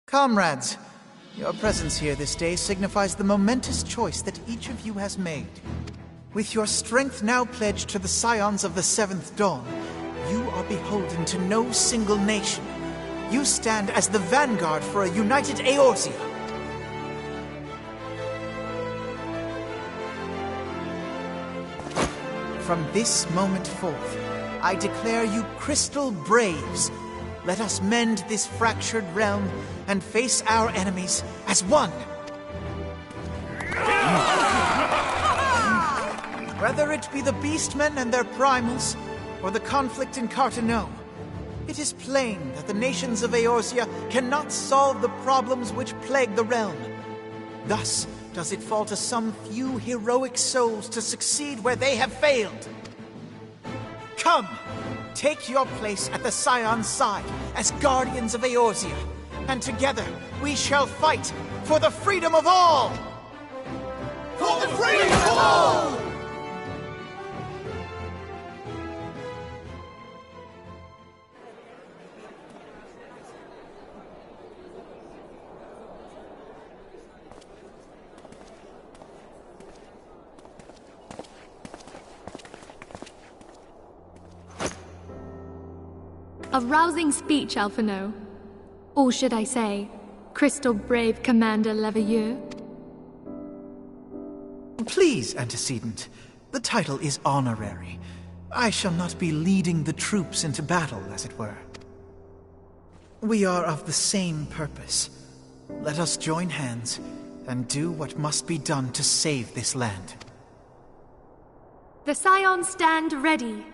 Comrades, your presence here this day signifies the momentous choice that each of you has made. With your strength now pledged to the scions of the Seventh Dawn, you are beholden to no single nation, you stand as the vanguard for a united Eorzea. From this moment forth, I declare you Crystal Braves. Let us mend this fractured realm and face our enemies as one. Whether it be the Beastmen and their primals, or the conflict in Carteneau, it is plain that the nations of Eorzea cannot solve the problems which plague the realm. Thus does it fall to some few heroic souls to succeed where they have failed. Come, take your place at the Scion's side as guardians of Eorzea, and together we shall fight for the freedom of all! For the freedom of all! A rousing speech, Alphino. Or should I say, Crystal Brave Commander Leveilleur? Please, Antecedent. The title is honorary. I shall not be leading the troops into battle, as it were. We are of the same purpose. Let us join hands and do what must be done to save this land. The Scions stand ready.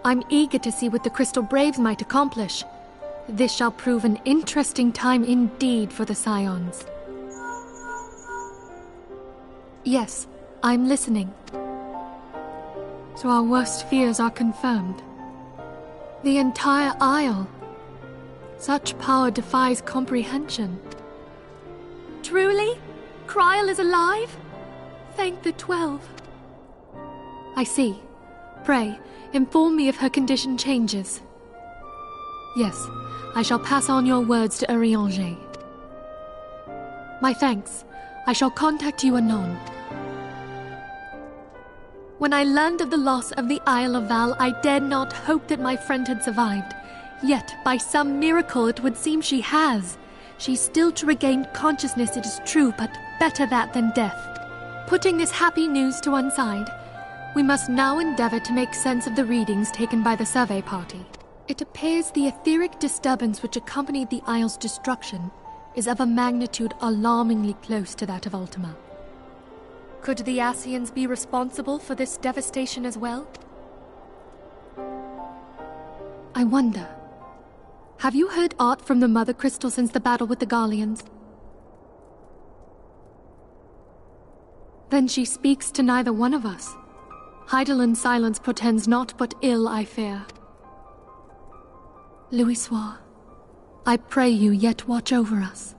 I'm eager to see what the Crystal Braves might accomplish. This shall prove an interesting time indeed for the Scions. Yes, I'm listening. So our worst fears are confirmed. The entire Isle. Such power defies comprehension. Truly? Kryl is alive? Thank the 12. I see. Pray, inform me if her condition changes. Yes, I shall pass on your words to Urianger. My thanks. I shall contact you anon. When I learned of the loss of the Isle of Val, I dared not hope that my friend had survived. Yet, by some miracle, it would seem she has. She's still to regain consciousness, it is true, but better that than death. Putting this happy news to one side, we must now endeavor to make sense of the readings taken by the survey party. It appears the etheric disturbance which accompanied the Isle's destruction is of a magnitude alarmingly close to that of Ultima. Could the Ascians be responsible for this devastation as well? I wonder. Have you heard aught from the Mother Crystal since the battle with the Garleans? Then she speaks to neither one of us. Heidelin silence portends naught but ill, I fear. Louisoix, I pray you yet watch over us.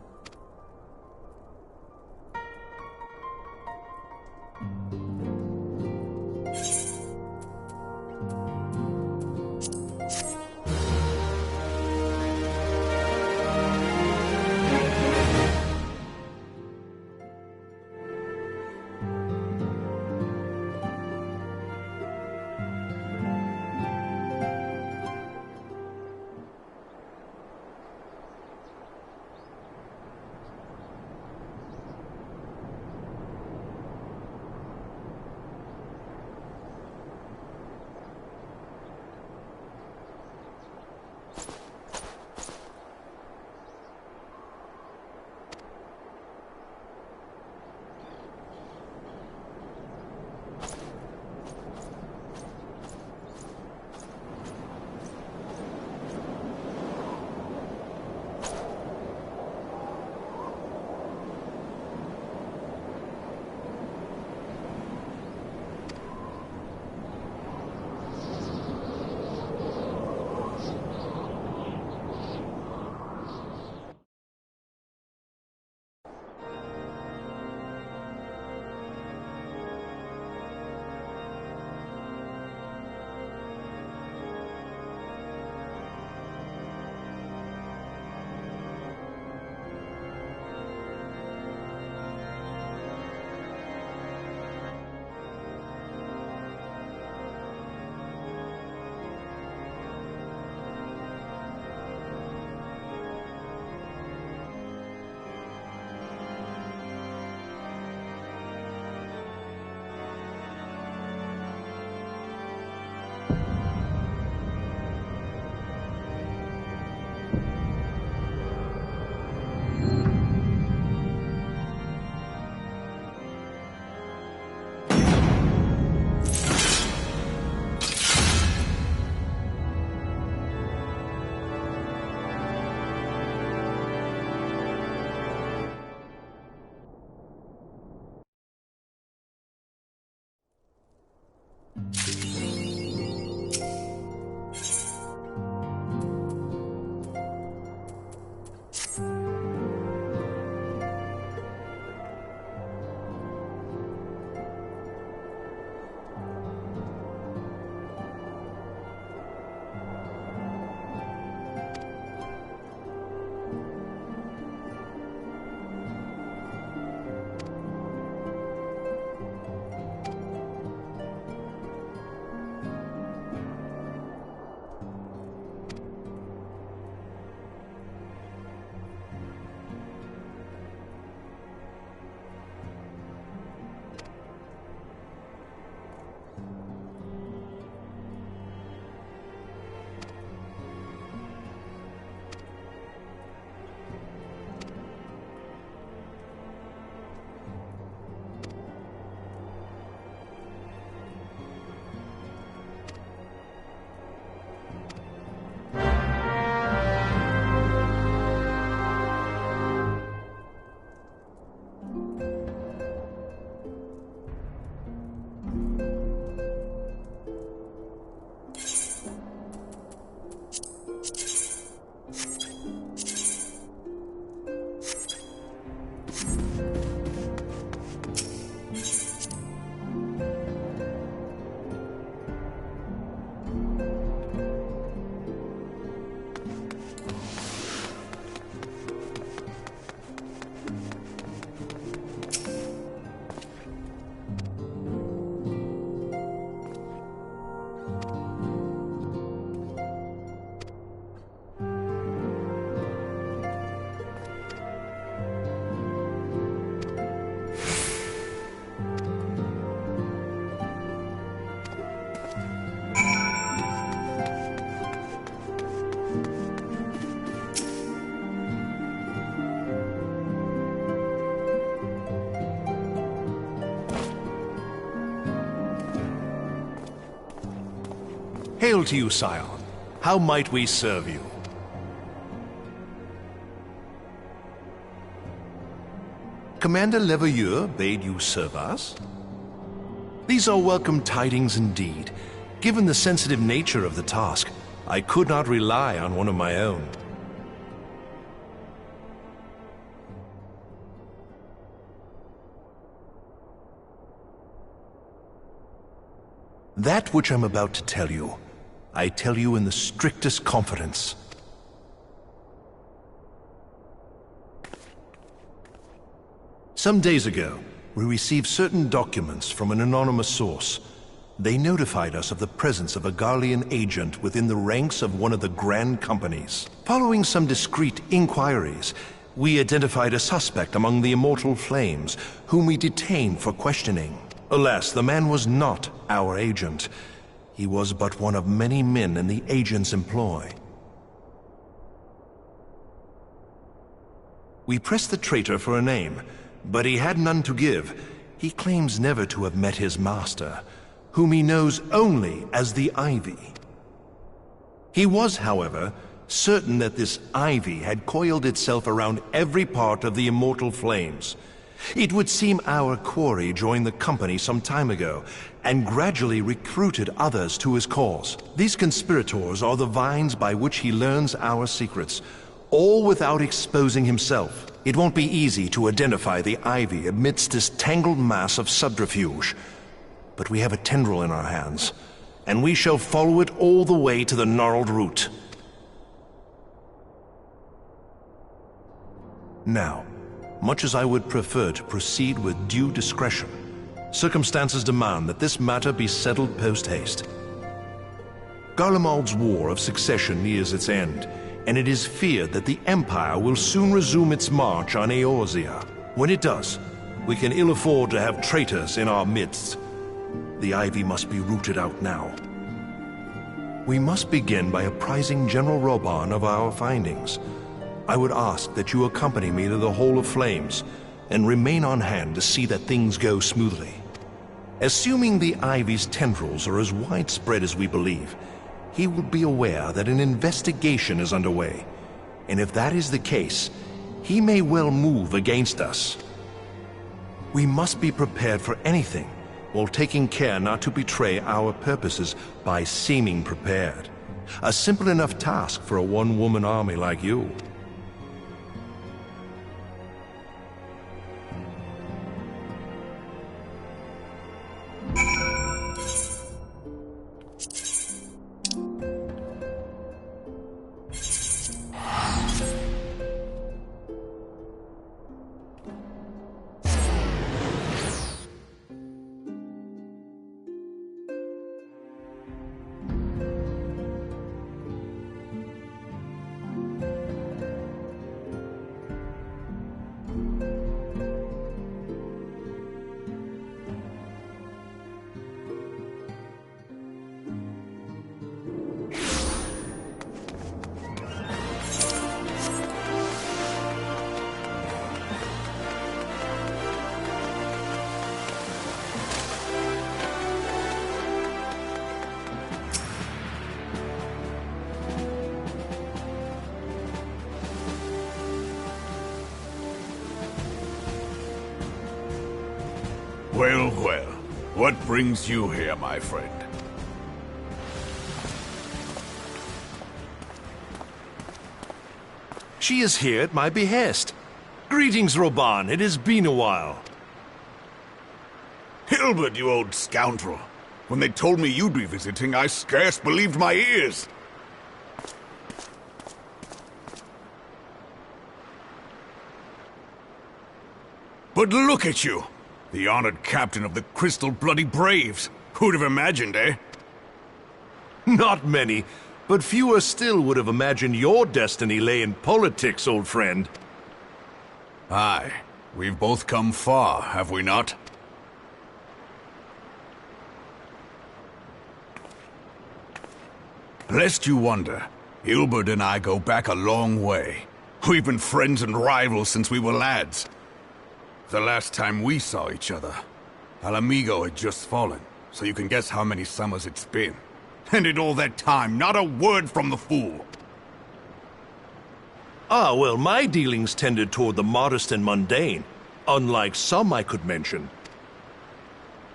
Hail to you, sire. How might we serve you? Commander Leveilleur bade you serve us? These are welcome tidings indeed. Given the sensitive nature of the task, I could not rely on one of my own. That which I'm about to tell you, I tell you in the strictest confidence. Some days ago, we received certain documents from an anonymous source. They notified us of the presence of a Garlean agent within the ranks of one of the grand companies. Following some discreet inquiries, we identified a suspect among the Immortal Flames, whom we detained for questioning. Alas, the man was not our agent. He was but one of many men in the agent's employ. We pressed the traitor for a name, but he had none to give. He claims never to have met his master, whom he knows only as the Ivy. He was, however, certain that this Ivy had coiled itself around every part of the Immortal Flames. It would seem our quarry joined the company some time ago, and gradually recruited others to his cause. These conspirators are the vines by which he learns our secrets, all without exposing himself. It won't be easy to identify the Ivy amidst this tangled mass of subterfuge. But we have a tendril in our hands, and we shall follow it all the way to the gnarled root. Now, much as I would prefer to proceed with due discretion, circumstances demand that this matter be settled post-haste. Garlemald's War of Succession nears its end, and it is feared that the Empire will soon resume its march on Eorzea. When it does, we can ill afford to have traitors in our midst. The Ivy must be rooted out now. We must begin by apprising General Roban of our findings. I would ask that you accompany me to the Hall of Flames, and remain on hand to see that things go smoothly. Assuming the Ivy's tendrils are as widespread as we believe, he will be aware that an investigation is underway, and if that is the case, he may well move against us. We must be prepared for anything, while taking care not to betray our purposes by seeming prepared. A simple enough task for a one-woman army like you. Well, well. What brings you here, my friend? She is here at my behest. Greetings, Roban. It has been a while. Hilbert, you old scoundrel. When they told me you'd be visiting, I scarce believed my ears. But look at you! The honored captain of the Crystal Bloody Braves. Who'd have imagined, eh? Not many, but fewer still would have imagined your destiny lay in politics, old friend. Aye. We've both come far, have we not? Lest you wonder, Hilbert and I go back a long way. We've been friends and rivals since we were lads. The last time we saw each other, Alamigo had just fallen, so you can guess how many summers it's been. And in all that time, not a word from the fool. Ah, well, my dealings tended toward the modest and mundane, unlike some I could mention.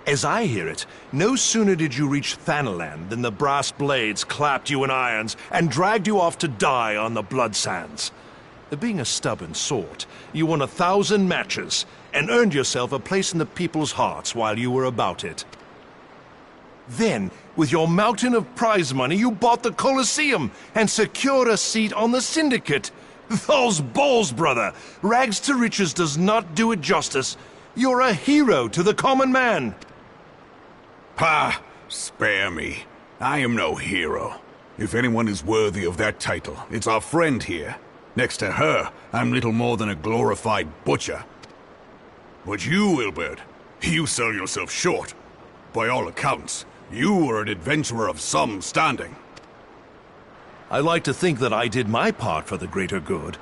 As I hear it, no sooner did you reach Thanalan than the brass blades clapped you in irons and dragged you off to die on the blood sands. Being a stubborn sort, you won 1,000 matches and earned yourself a place in the people's hearts while you were about it. Then, with your mountain of prize money, you bought the Colosseum and secured a seat on the Syndicate. Those balls, brother! Rags to riches does not do it justice. You're a hero to the common man. Ha! Spare me. I am no hero. If anyone is worthy of that title, it's our friend here. Next to her, I'm little more than a glorified butcher. But you, Ilbert, you sell yourself short. By all accounts, you are an adventurer of some standing. I like to think that I did my part for the greater good.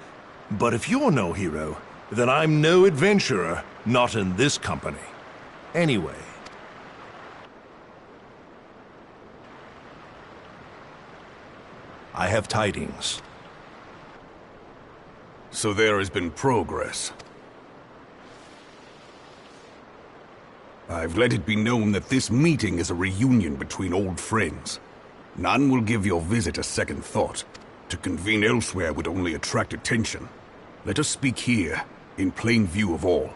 But if you're no hero, then I'm no adventurer, not in this company. Anyway. I have tidings. So there has been progress. I've let it be known that this meeting is a reunion between old friends. None will give your visit a second thought. To convene elsewhere would only attract attention. Let us speak here, in plain view of all.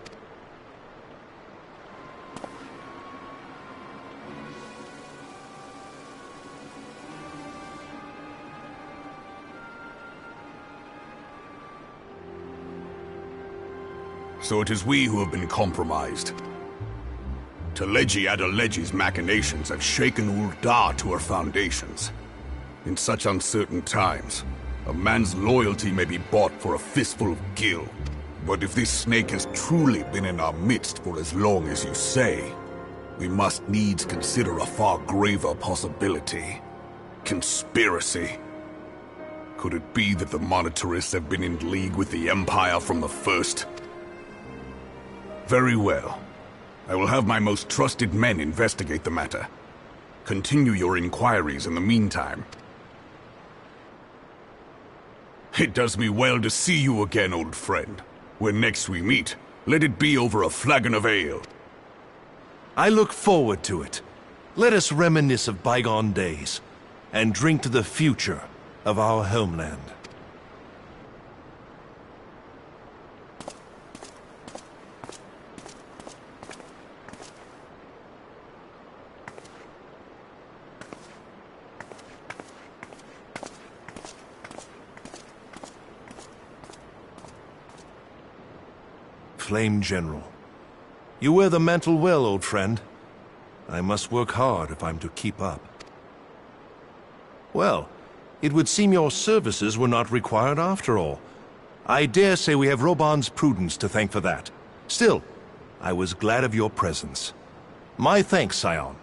So it is we who have been compromised. Teleji Adeleji's machinations have shaken Ul'dah to her foundations. In such uncertain times, a man's loyalty may be bought for a fistful of gil. But if this snake has truly been in our midst for as long as you say, we must needs consider a far graver possibility. Conspiracy. Could it be that the monetarists have been in league with the Empire from the first? Very well. I will have my most trusted men investigate the matter. Continue your inquiries in the meantime. It does me well to see you again, old friend. When next we meet, let it be over a flagon of ale. I look forward to it. Let us reminisce of bygone days, and drink to the future of our homeland. Flame General. You wear the mantle well, old friend. I must work hard if I'm to keep up. Well, it would seem your services were not required after all. I dare say we have Roban's prudence to thank for that. Still, I was glad of your presence. My thanks, Scion.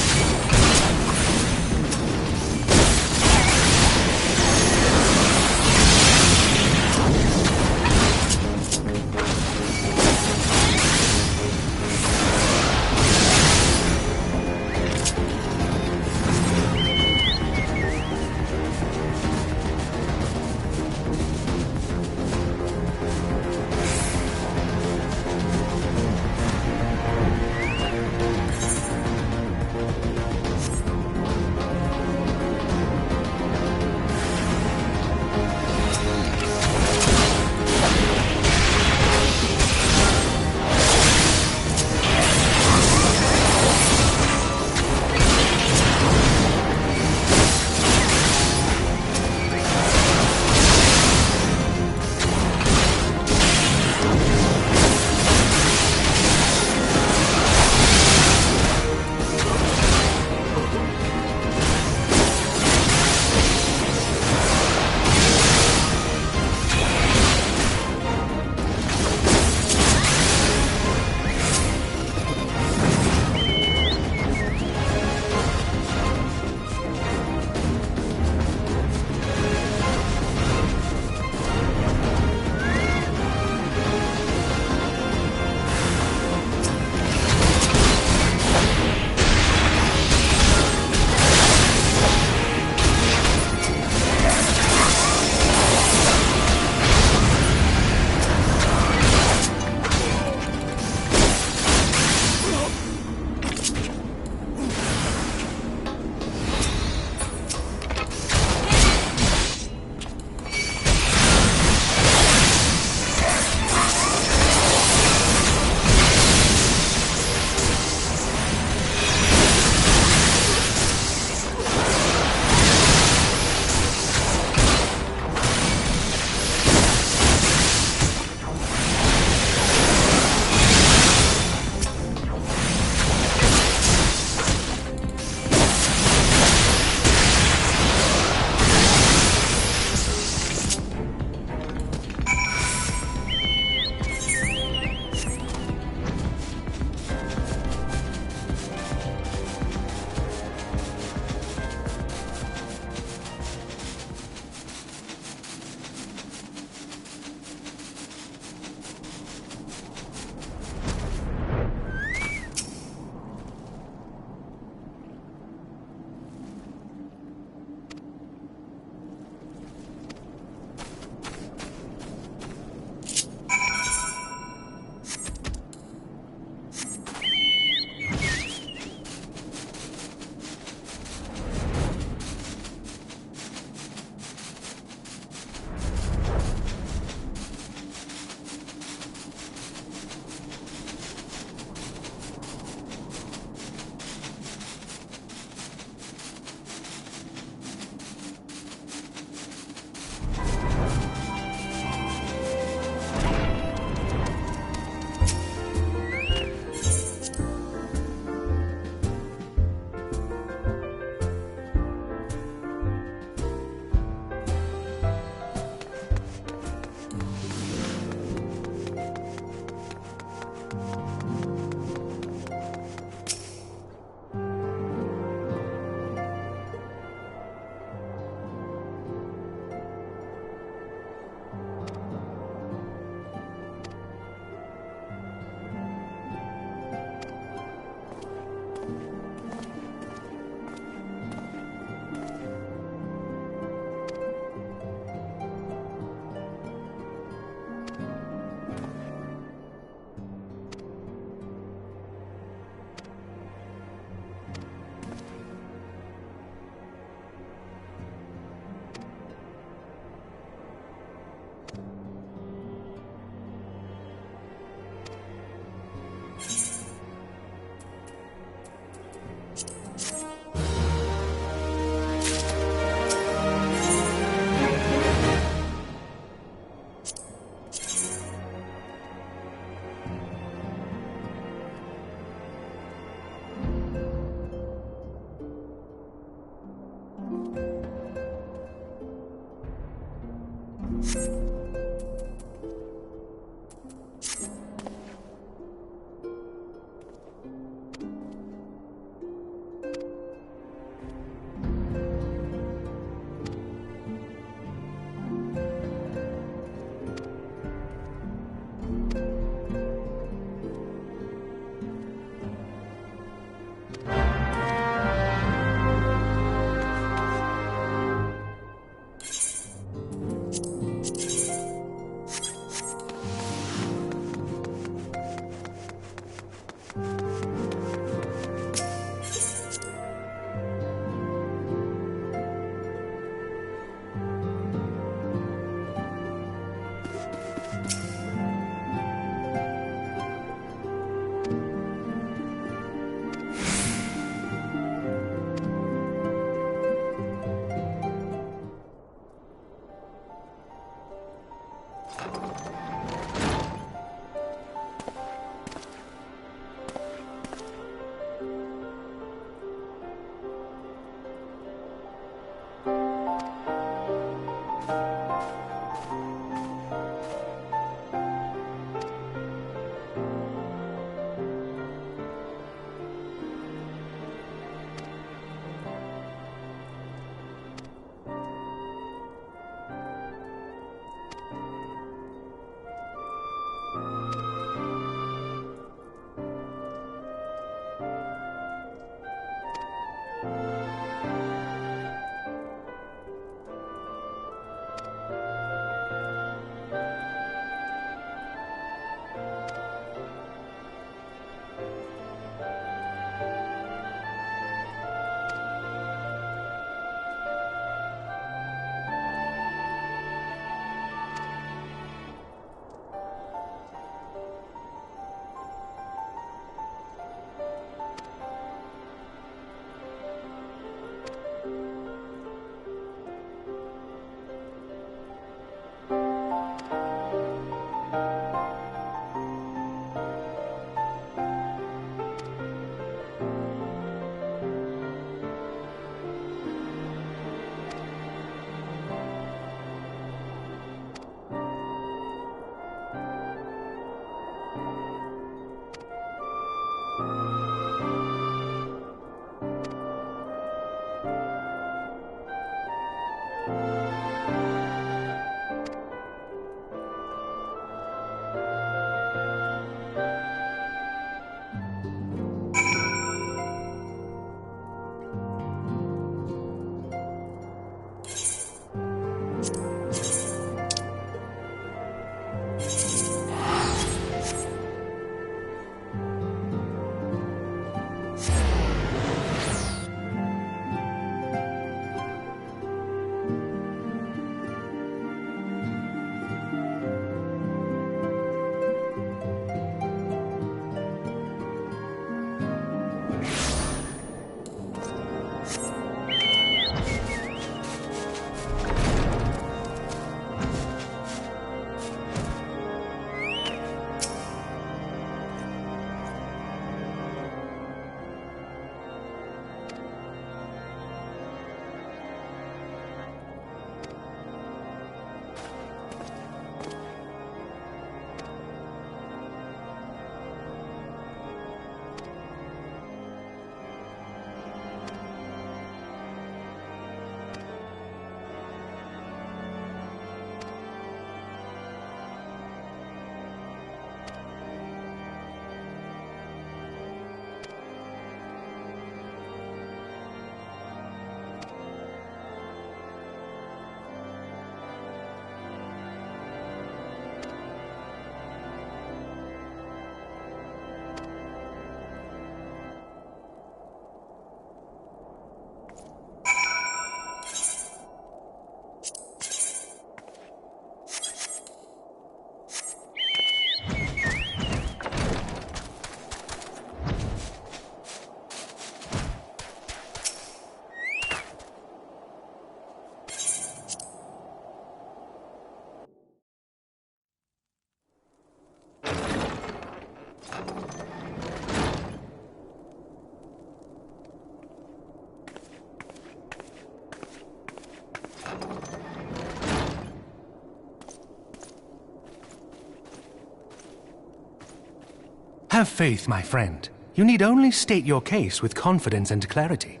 Have faith, my friend. You need only state your case with confidence and clarity.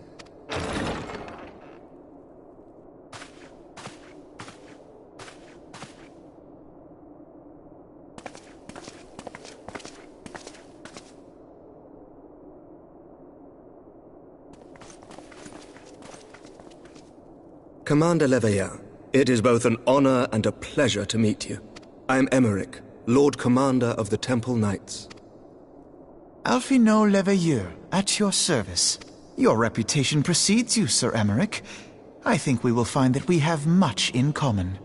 Commander Leveilleur, it is both an honor and a pleasure to meet you. I am Emmerich, Lord Commander of the Temple Knights. Alphino Leveilleur, at your service. Your reputation precedes you, Sir Emmerich. I think we will find that we have much in common.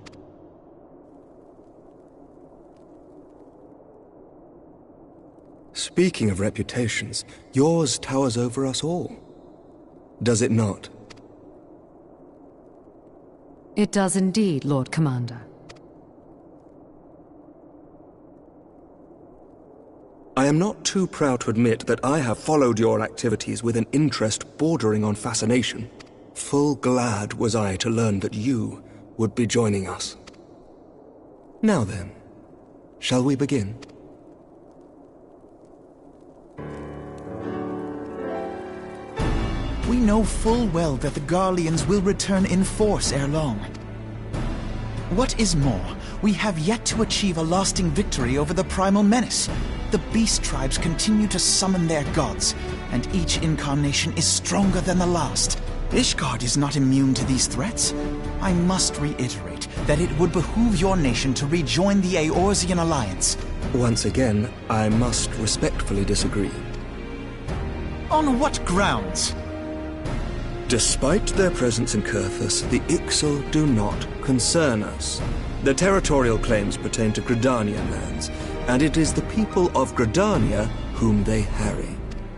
Speaking of reputations, yours towers over us all. Does it not? It does indeed, Lord Commander. I am not too proud to admit that I have followed your activities with an interest bordering on fascination. Full glad was I to learn that you would be joining us. Now then, shall we begin? We know full well that the Garleans will return in force ere long. What is more, we have yet to achieve a lasting victory over the primal menace. The beast tribes continue to summon their gods, and each incarnation is stronger than the last. Ishgard is not immune to these threats. I must reiterate that it would behoove your nation to rejoin the Eorzean alliance. Once again, I must respectfully disagree. On what grounds? Despite their presence in Kurthus, the Ixal do not concern us. Their territorial claims pertain to Gridanian lands, and it is the people of Gridania whom they harry.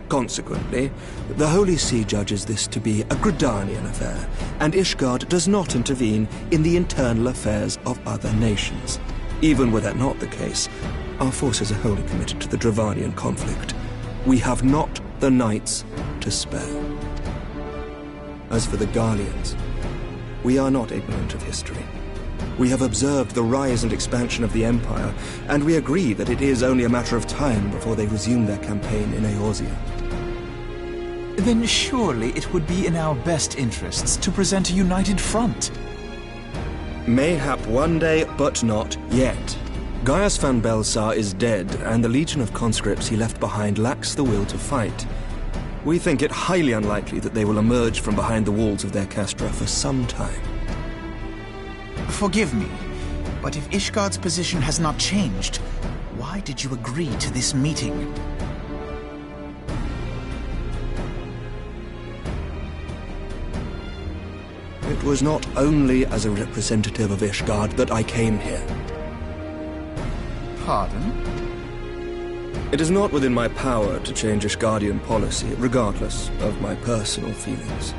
Consequently, the Holy See judges this to be a Gridanian affair, and Ishgard does not intervene in the internal affairs of other nations. Even were that not the case, our forces are wholly committed to the Dravanian conflict. We have not the knights to spare. As for the Garleans, we are not ignorant of history. We have observed the rise and expansion of the Empire, and we agree that it is only a matter of time before they resume their campaign in Eorzea. Then surely it would be in our best interests to present a united front. Mayhap one day, but not yet. Gaius van Belsar is dead, and the legion of conscripts he left behind lacks the will to fight. We think it highly unlikely that they will emerge from behind the walls of their castra for some time. Forgive me, but if Ishgard's position has not changed, why did you agree to this meeting? It was not only as a representative of Ishgard that I came here. Pardon? It is not within my power to change Ishgardian policy, regardless of my personal feelings.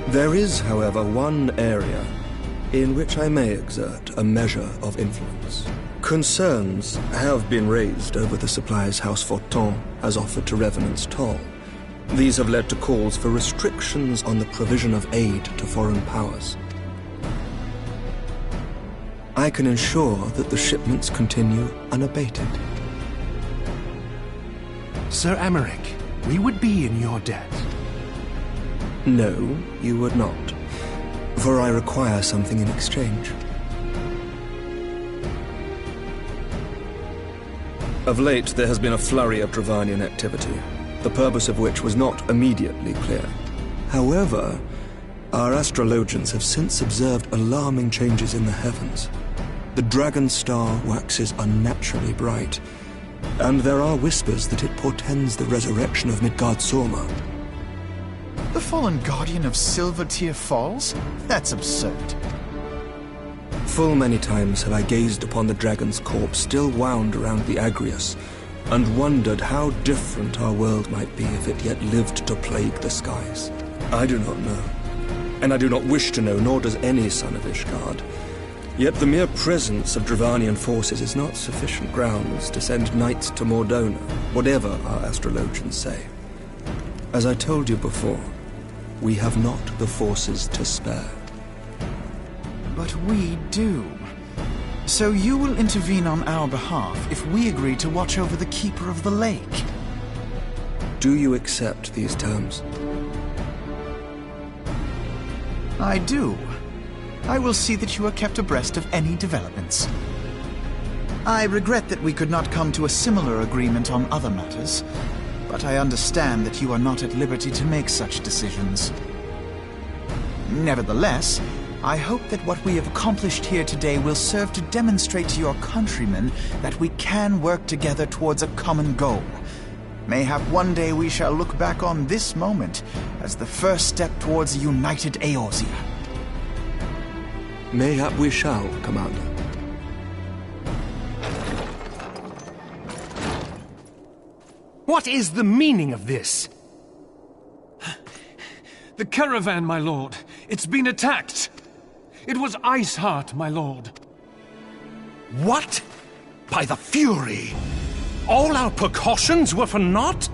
There is, however, one area in which I may exert a measure of influence. Concerns have been raised over the supplies House Fortin has offered to Revenant's Toll. These have led to calls for restrictions on the provision of aid to foreign powers. I can ensure that the shipments continue unabated. Sir Emmerich, we would be in your debt. No, you would not. For I require something in exchange. Of late, there has been a flurry of Dravanian activity, the purpose of which was not immediately clear. However, our astrologians have since observed alarming changes in the heavens. The dragon star waxes unnaturally bright, and there are whispers that it portends the resurrection of Midgard-Sorma. The fallen guardian of Silvertear Falls? That's absurd. Full many times have I gazed upon the dragon's corpse still wound around the Agrius, and wondered how different our world might be if it yet lived to plague the skies. I do not know, and I do not wish to know, nor does any son of Ishgard. Yet the mere presence of Dravanian forces is not sufficient grounds to send knights to Mordona, whatever our astrologians say. As I told you before, we have not the forces to spare. But we do. So you will intervene on our behalf if we agree to watch over the Keeper of the Lake. Do you accept these terms? I do. I will see that you are kept abreast of any developments. I regret that we could not come to a similar agreement on other matters, but I understand that you are not at liberty to make such decisions. Nevertheless, I hope that what we have accomplished here today will serve to demonstrate to your countrymen that we can work together towards a common goal. Mayhap one day we shall look back on this moment as the first step towards a united Eorzea. Mayhap we shall, Commander. What is the meaning of this? The caravan, my lord. It's been attacked. It was Iceheart, my lord. What? By the Fury? All our precautions were for naught?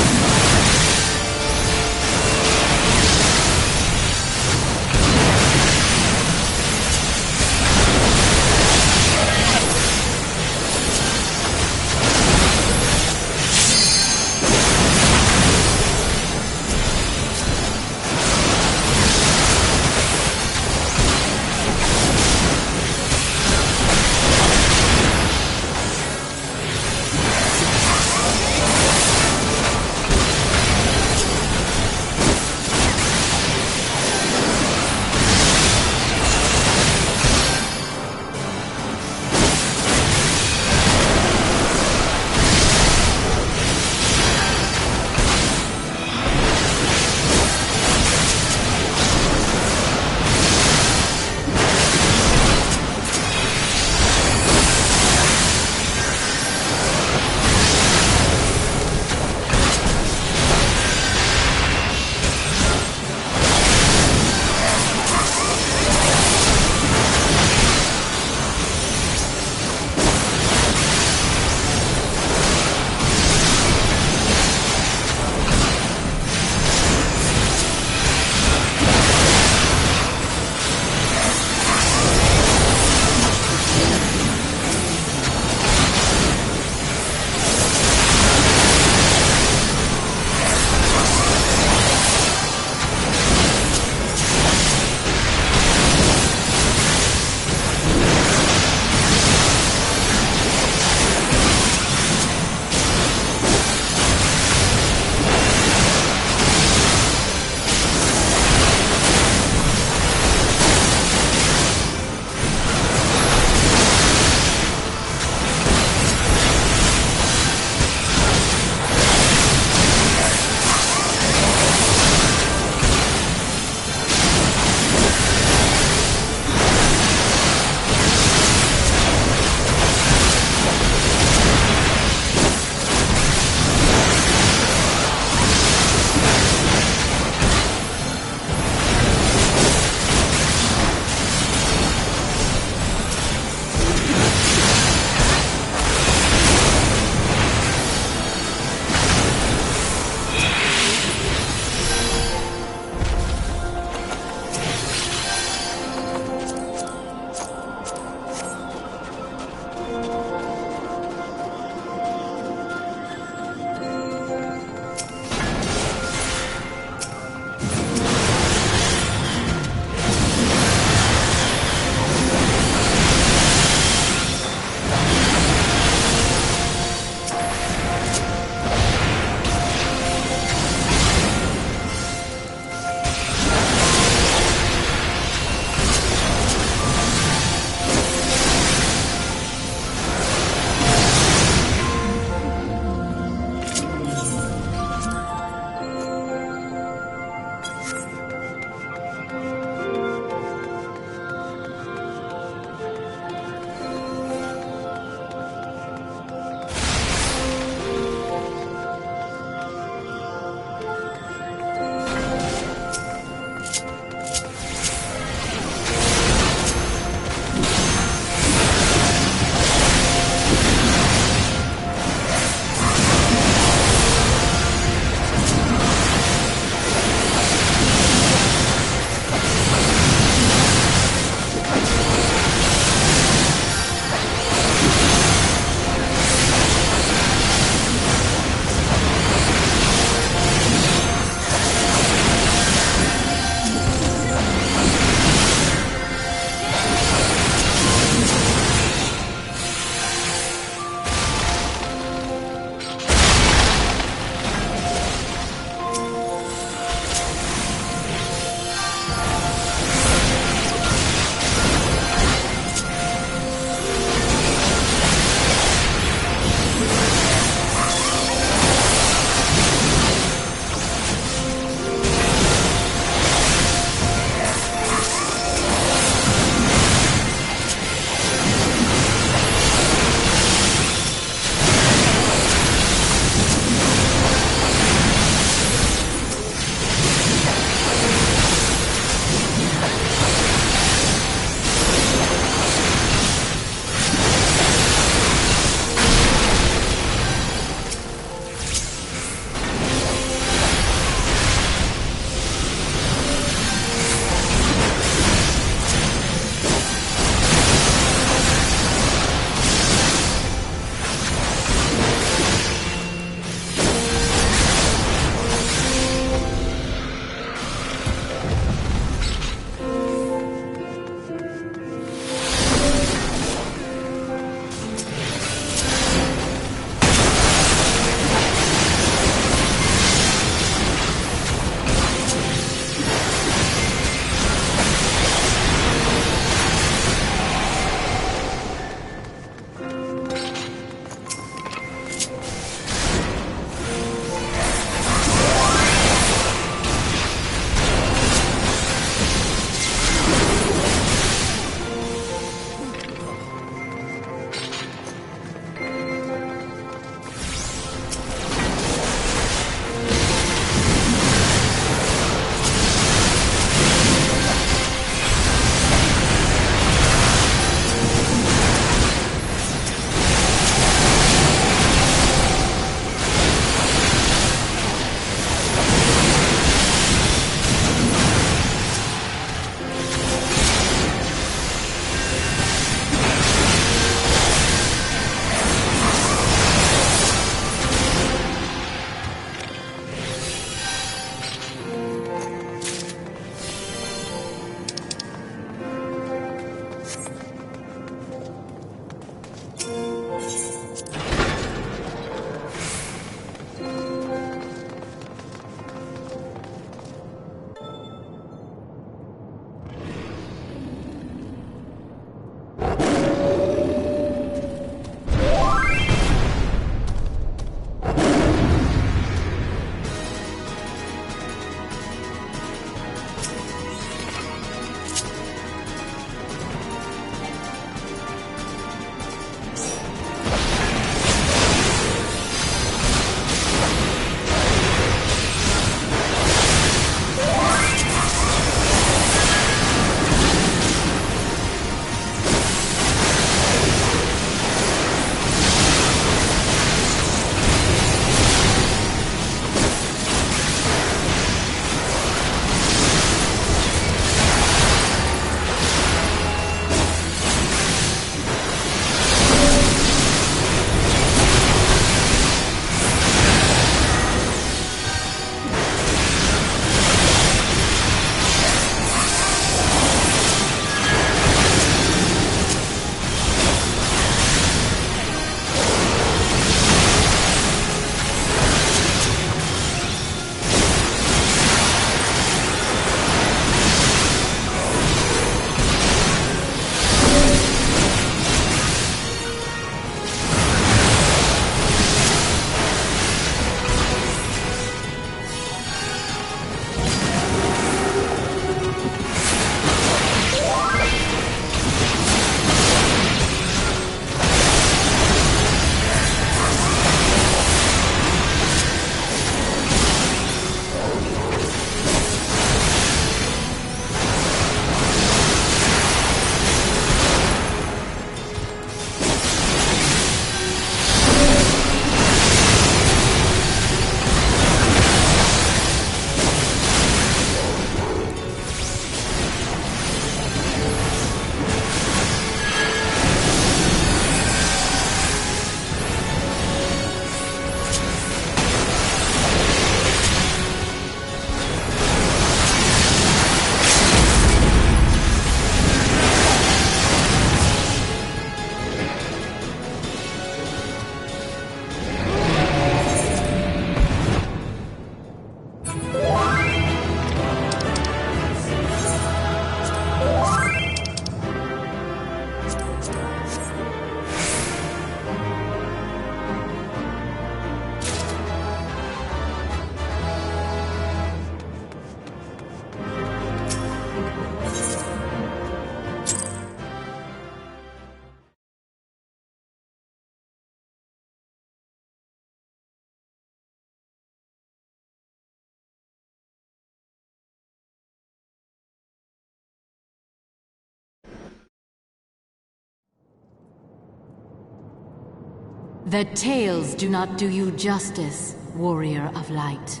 The tales do not do you justice, warrior of light.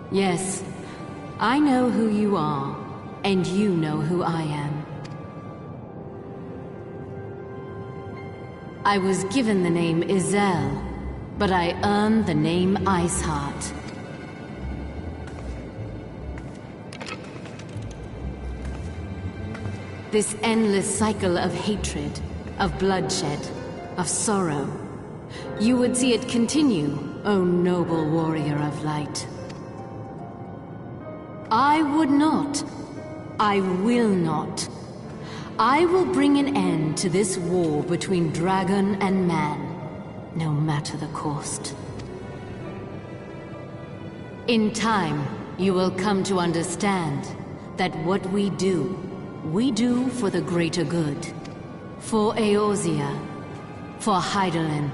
Yes, I know who you are, and you know who I am. I was given the name Izel, but I earned the name Iceheart. This endless cycle of hatred, of bloodshed, of sorrow. You would see it continue, O noble warrior of light. I would not. I will not. I will bring an end to this war between dragon and man, no matter the cost. In time, you will come to understand that what we do for the greater good. For Eorzea, for Hydaelyn.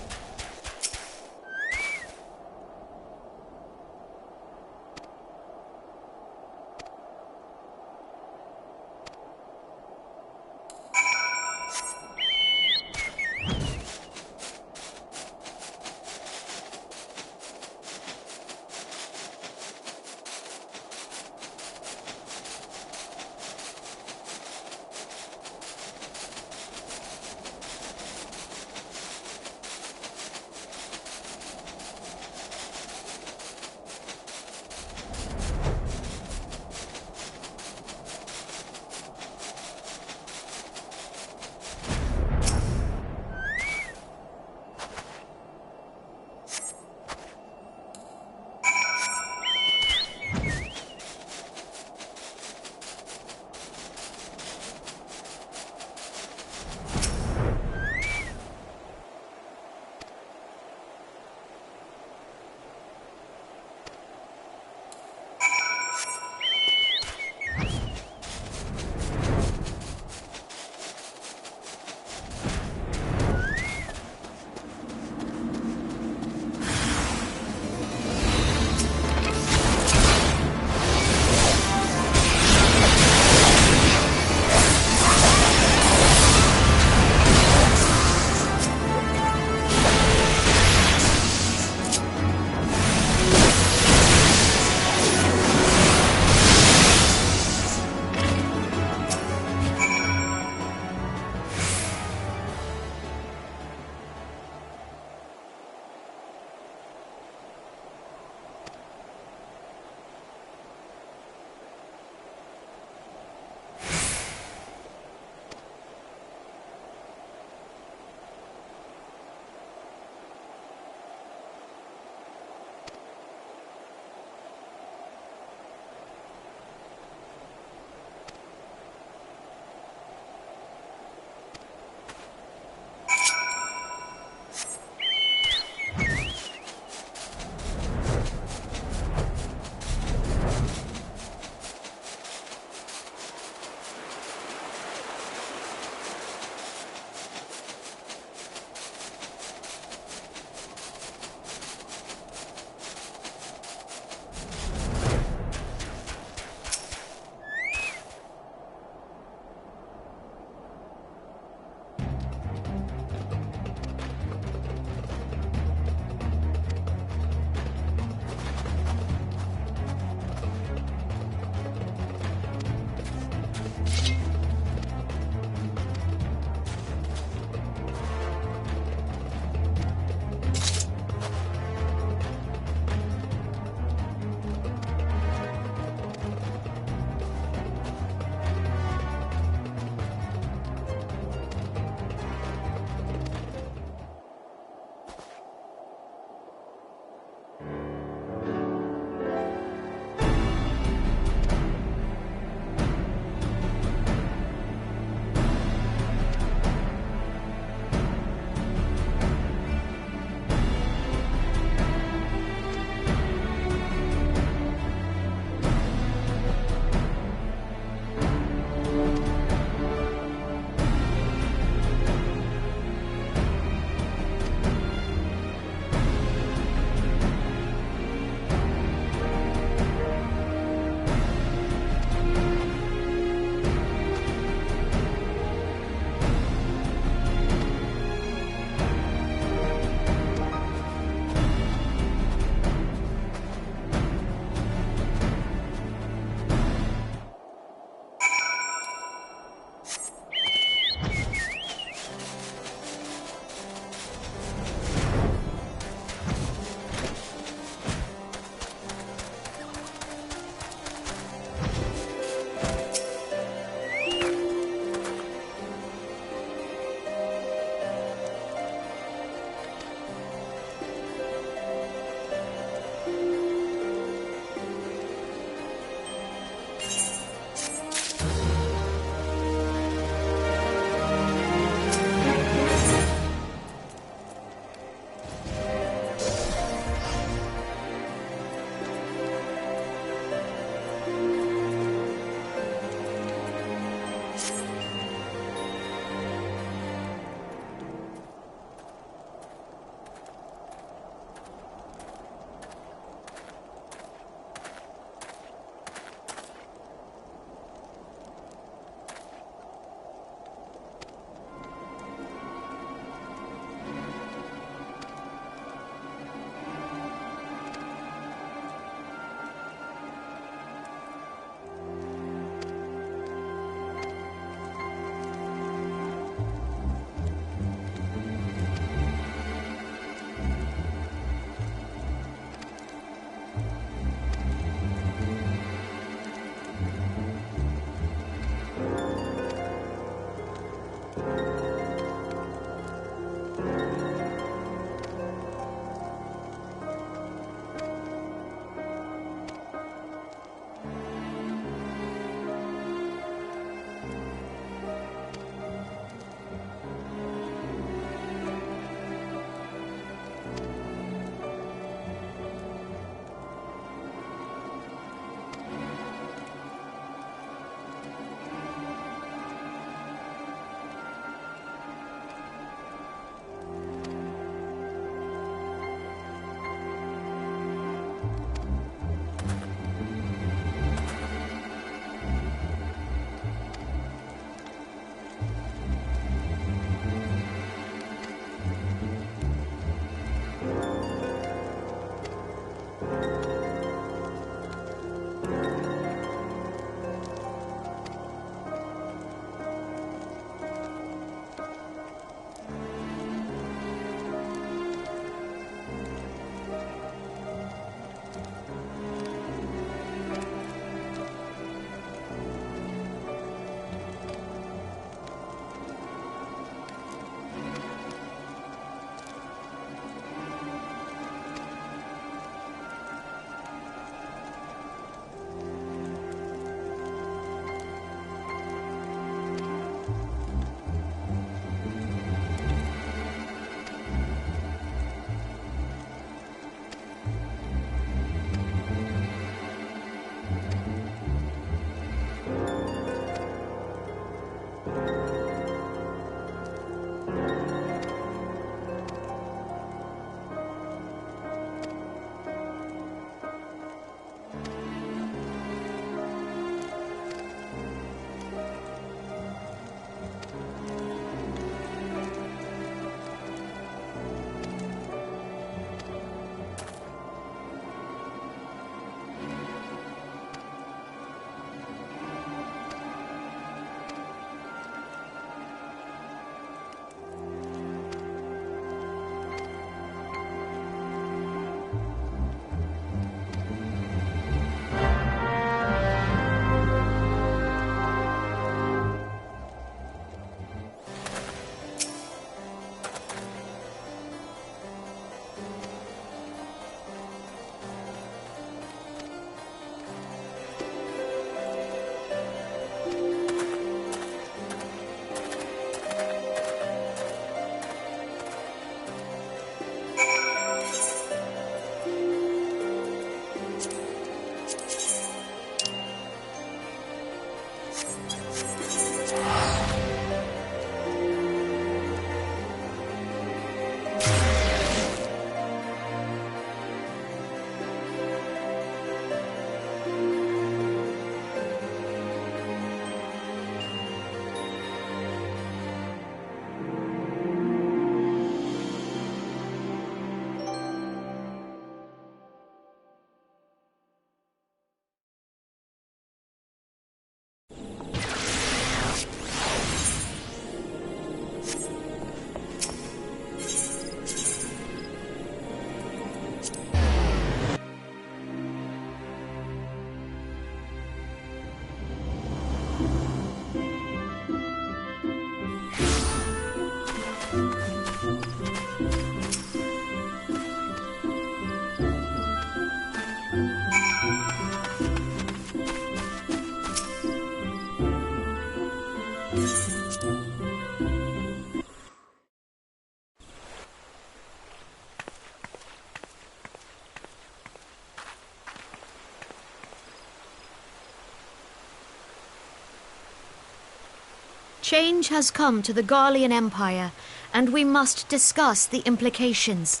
Change has come to the Garlean Empire, and we must discuss the implications.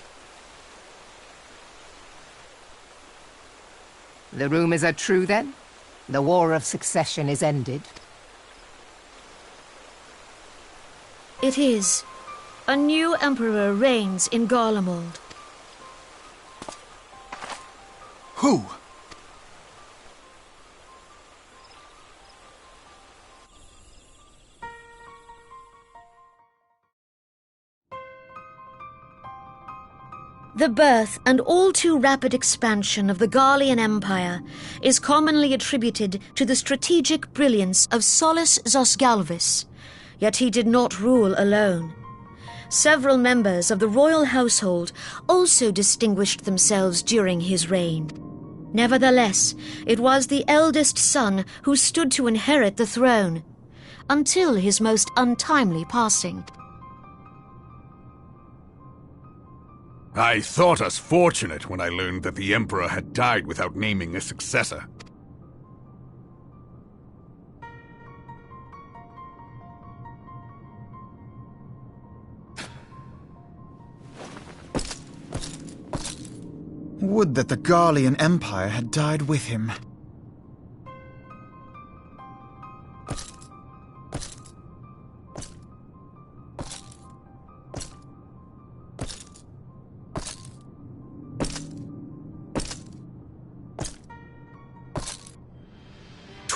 The rumors are true, then? The War of Succession is ended? It is. A new emperor reigns in Garlemald. Who? The birth and all too rapid expansion of the Garlean Empire is commonly attributed to the strategic brilliance of Solus Zosgalvis, yet he did not rule alone. Several members of the royal household also distinguished themselves during his reign. Nevertheless, it was the eldest son who stood to inherit the throne, until his most untimely passing. I thought us fortunate when I learned that the Emperor had died without naming a successor. Would that the Garlean Empire had died with him.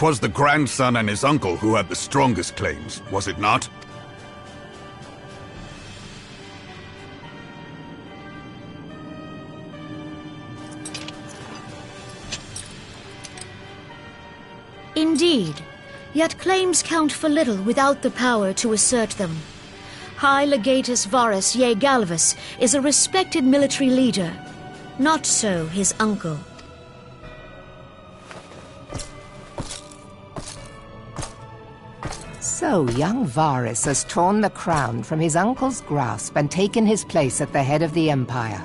'Twas the grandson and his uncle who had the strongest claims, was it not? Indeed, yet claims count for little without the power to assert them. High Legatus Varus Ye Galvus is a respected military leader. Not so his uncle. So young Varus has torn the crown from his uncle's grasp and taken his place at the head of the Empire.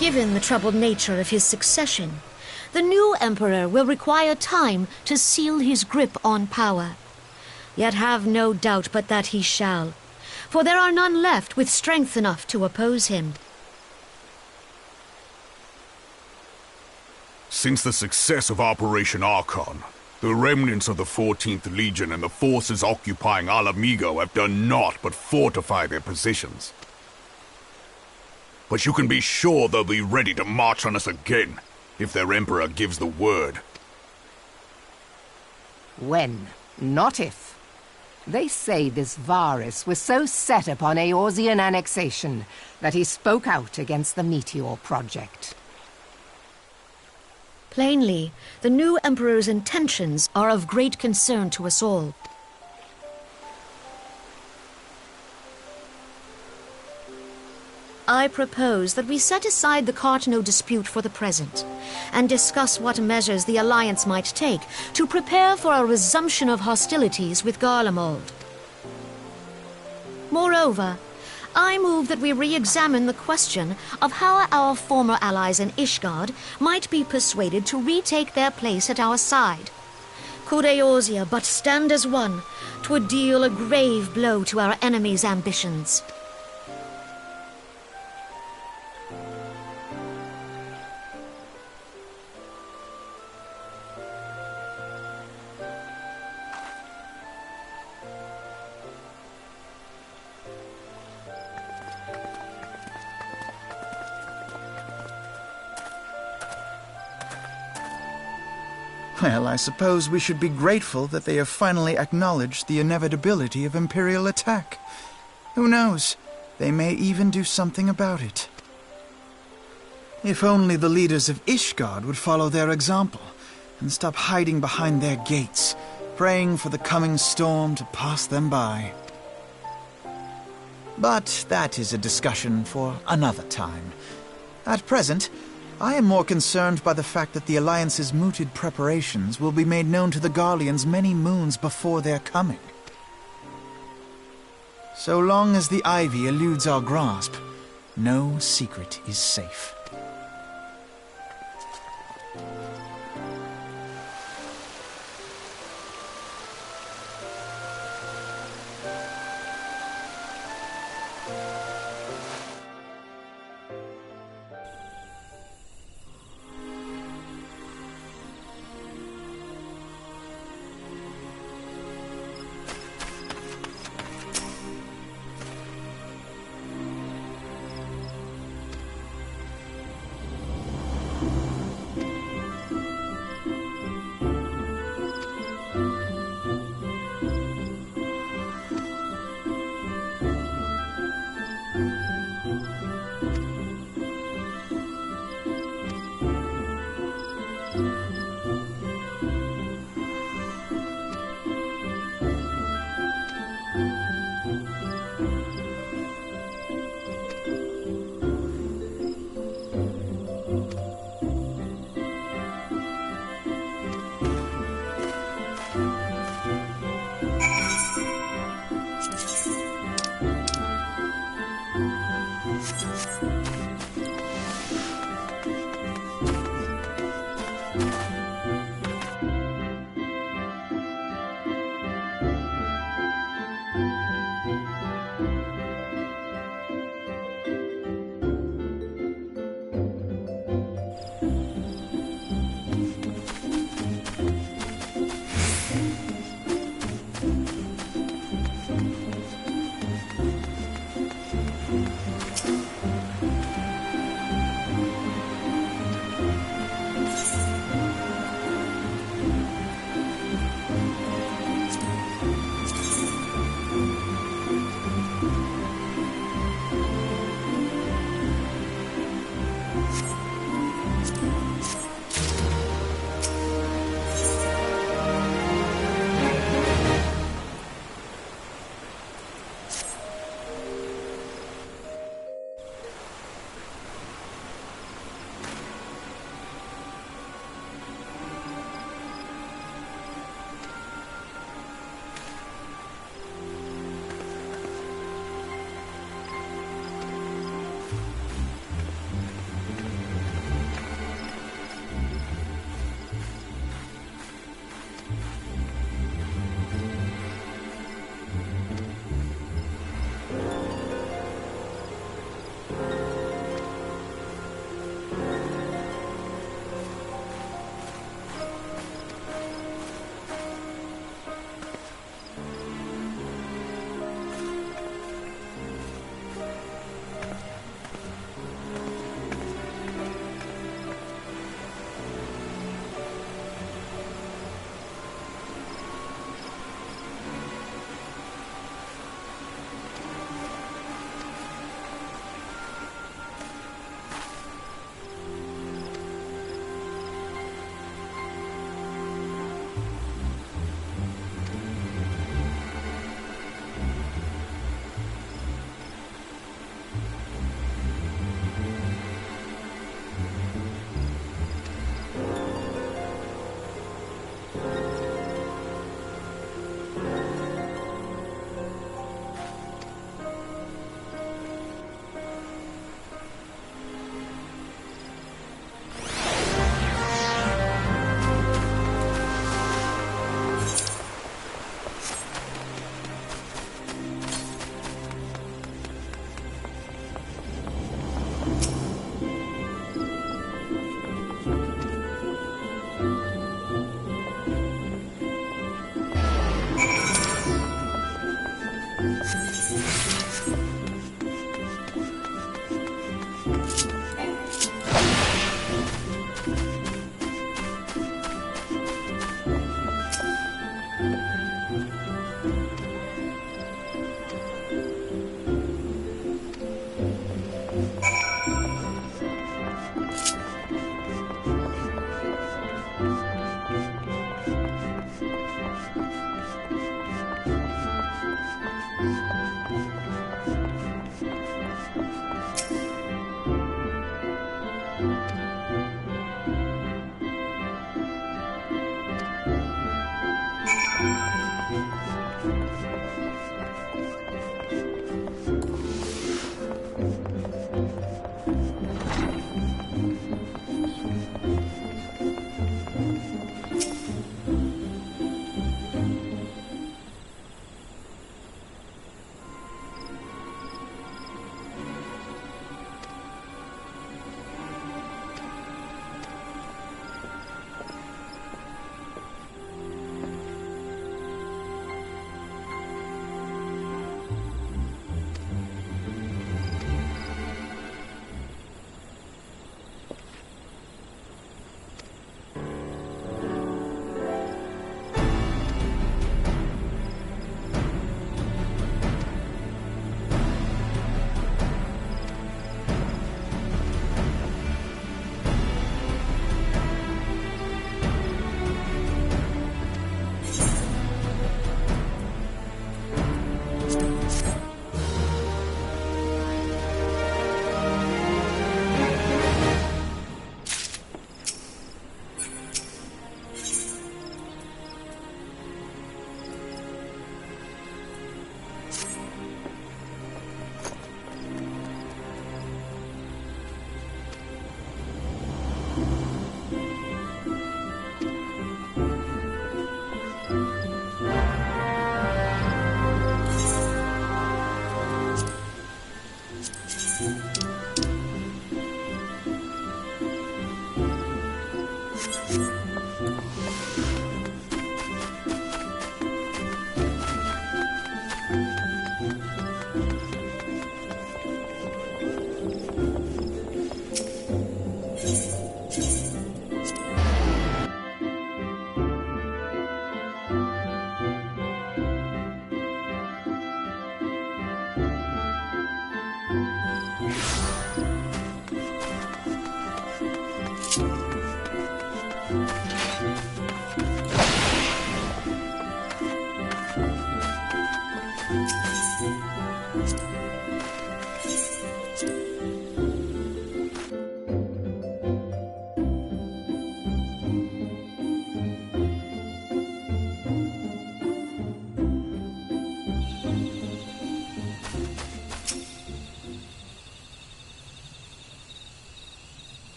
Given the troubled nature of his succession, the new emperor will require time to seal his grip on power. Yet have no doubt but that he shall, for there are none left with strength enough to oppose him. Since the success of Operation Archon, the remnants of the 14th Legion and the forces occupying Alamigo have done naught but fortify their positions. But you can be sure they'll be ready to march on us again, if their Emperor gives the word. When, not if. They say this Varus was so set upon Eorzean annexation that he spoke out against the Meteor Project. Plainly, the new emperor's intentions are of great concern to us all. I propose that we set aside the Cartano dispute for the present and discuss what measures the Alliance might take to prepare for a resumption of hostilities with Garlemald. Moreover, I move that we re-examine the question of how our former allies in Ishgard might be persuaded to retake their place at our side. Could Eorzea but stand as one, 'twould deal a grave blow to our enemies' ambitions. Well, I suppose we should be grateful that they have finally acknowledged the inevitability of Imperial attack. Who knows? They may even do something about it. If only the leaders of Ishgard would follow their example and stop hiding behind their gates, praying for the coming storm to pass them by. But that is a discussion for another time. At present, I am more concerned by the fact that the Alliance's mooted preparations will be made known to the Garleans many moons before their coming. So long as the Ivy eludes our grasp, no secret is safe.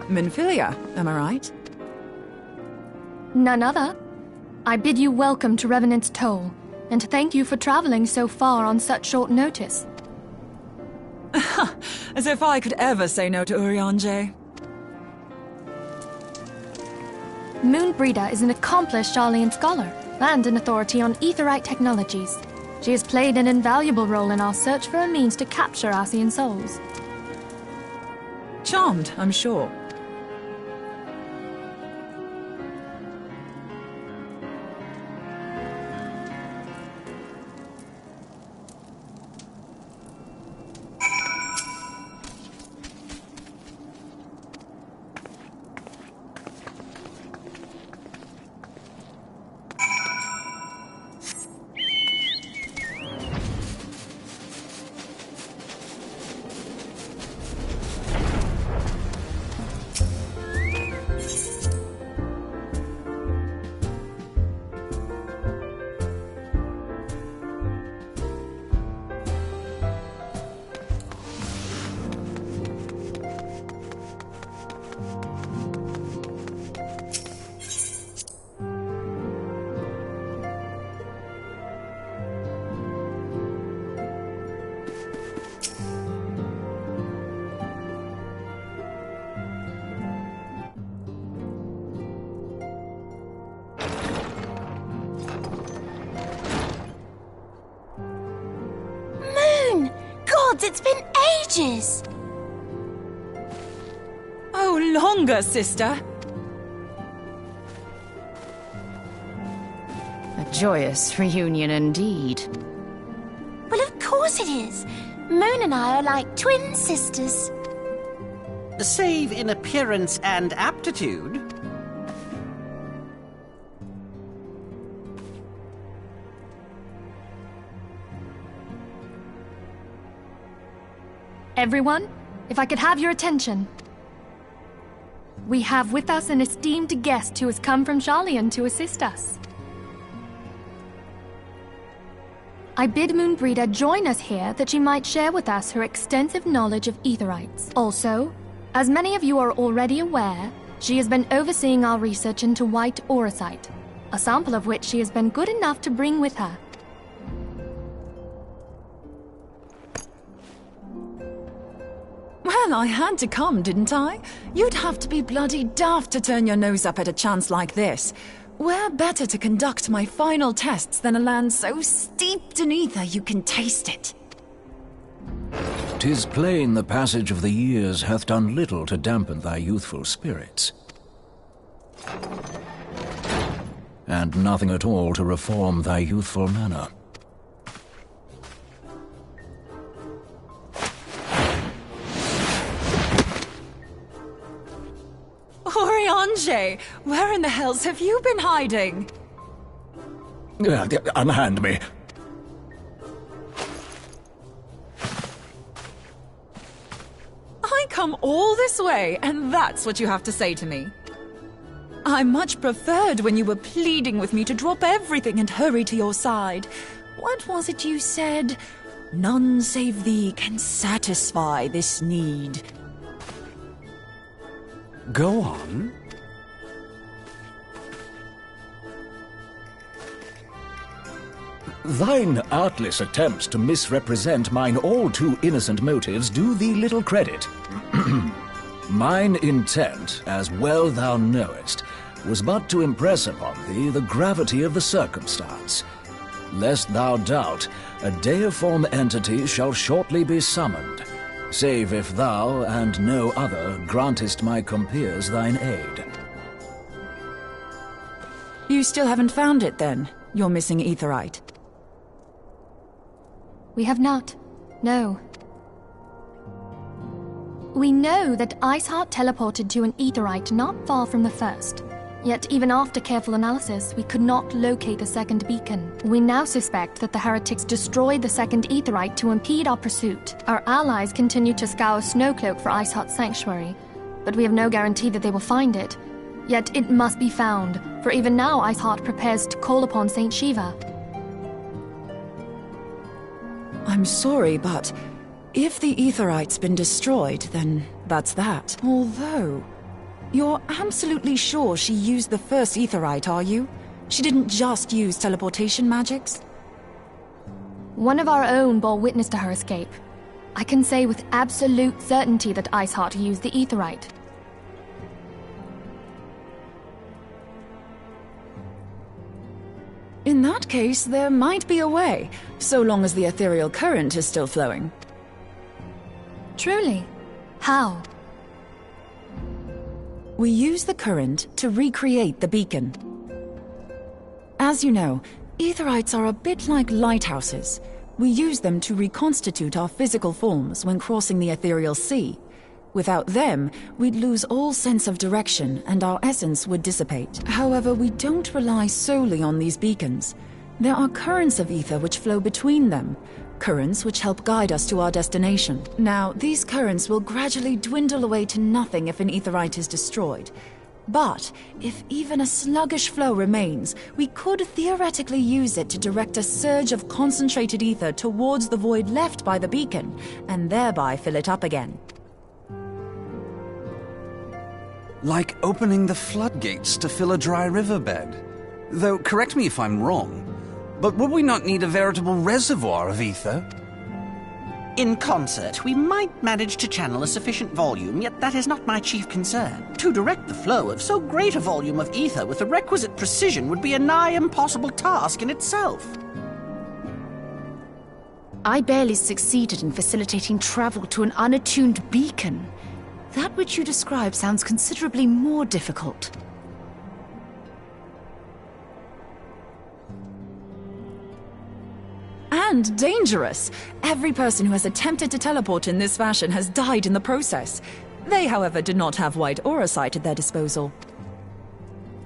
Minfilia, am I right? None other. I bid you welcome to Revenant's Toll, and thank you for traveling so far on such short notice. As if I could ever say no to Urianger. Moonbreeder is an accomplished Sharlayan scholar and an authority on Aetherite technologies. She has played an invaluable role in our search for a means to capture Ascian souls. Charmed, I'm sure. It's been ages! Oh, longer, sister! A joyous reunion indeed. Well, of course it is. Moon and I are like twin sisters. Save in appearance and aptitude. Everyone, if I could have your attention. We have with us an esteemed guest who has come from Sharlayan to assist us. I bid Moonbreeder join us here that she might share with us her extensive knowledge of Aetherites. Also, as many of you are already aware, she has been overseeing our research into white auracite, a sample of which she has been good enough to bring with her. Well, I had to come, didn't I? You'd have to be bloody daft to turn your nose up at a chance like this. Where better to conduct my final tests than a land so steeped in ether you can taste it? 'Tis plain the passage of the years hath done little to dampen thy youthful spirits, and nothing at all to reform thy youthful manner. Urianger, where in the hells have you been hiding? Unhand me. I come all this way, and that's what you have to say to me. I much preferred when you were pleading with me to drop everything and hurry to your side. What was it you said? None save thee can satisfy this need. Go on. Thine artless attempts to misrepresent mine all too innocent motives do thee little credit. Mine intent, as well thou knowest, was but to impress upon thee the gravity of the circumstance. Lest thou doubt, a deiform entity shall shortly be summoned, save if thou and no other grantest my compeers thine aid. You still haven't found it, then? Your missing Aetherite? We have not. No. We know that Iceheart teleported to an Aetherite not far from the first. Yet even after careful analysis, we could not locate the second beacon. We now suspect that the heretics destroyed the second Aetherite to impede our pursuit. Our allies continue to scour Snowcloak for Iceheart's sanctuary, but we have no guarantee that they will find it. Yet it must be found, for even now Iceheart prepares to call upon Saint Shiva. I'm sorry, but if the Aetherite's been destroyed, then that's that. Although, You're absolutely sure she used the first aetherite, are you? She didn't just use teleportation magics? One of our own bore witness to her escape. I can say with absolute certainty that Iceheart used the aetherite. In that case, there might be a way, so long as the ethereal current is still flowing. Truly? How? We use the current to recreate the beacon. As you know, aetherites are a bit like lighthouses. We use them to reconstitute our physical forms when crossing the ethereal sea. Without them, we'd lose all sense of direction and our essence would dissipate. However, we don't rely solely on these beacons. There are currents of ether which flow between them, currents which help guide us to our destination. Now, these currents will gradually dwindle away to nothing if an aetherite is destroyed. But if even a sluggish flow remains, we could theoretically use it to direct a surge of concentrated ether towards the void left by the beacon, and thereby fill it up again. Like opening the floodgates to fill a dry riverbed. Though, correct me if I'm wrong, but would we not need a veritable reservoir of ether? In concert, we might manage to channel a sufficient volume, yet that is not my chief concern. To direct the flow of so great a volume of ether with the requisite precision would be a nigh impossible task in itself. I barely succeeded in facilitating travel to an unattuned beacon. That which you describe sounds considerably more difficult. And dangerous. Every person who has attempted to teleport in this fashion has died in the process. They, however, did not have white aura sight at their disposal.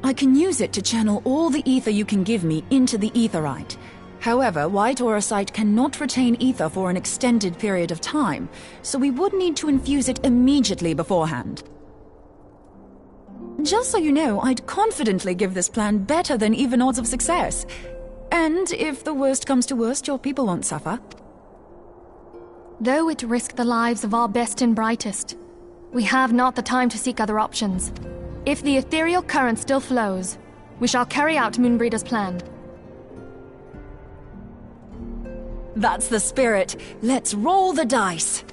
I can use it to channel all the ether you can give me into the aetherite. However, white aura sight cannot retain ether for an extended period of time, so we would need to infuse it immediately beforehand. Just so you know, I'd confidently give this plan better than even odds of success. And if the worst comes to worst, your people won't suffer. Though it risked the lives of our best and brightest, we have not the time to seek other options. If the ethereal current still flows, we shall carry out Moonbreeder's plan. That's the spirit. Let's roll the dice.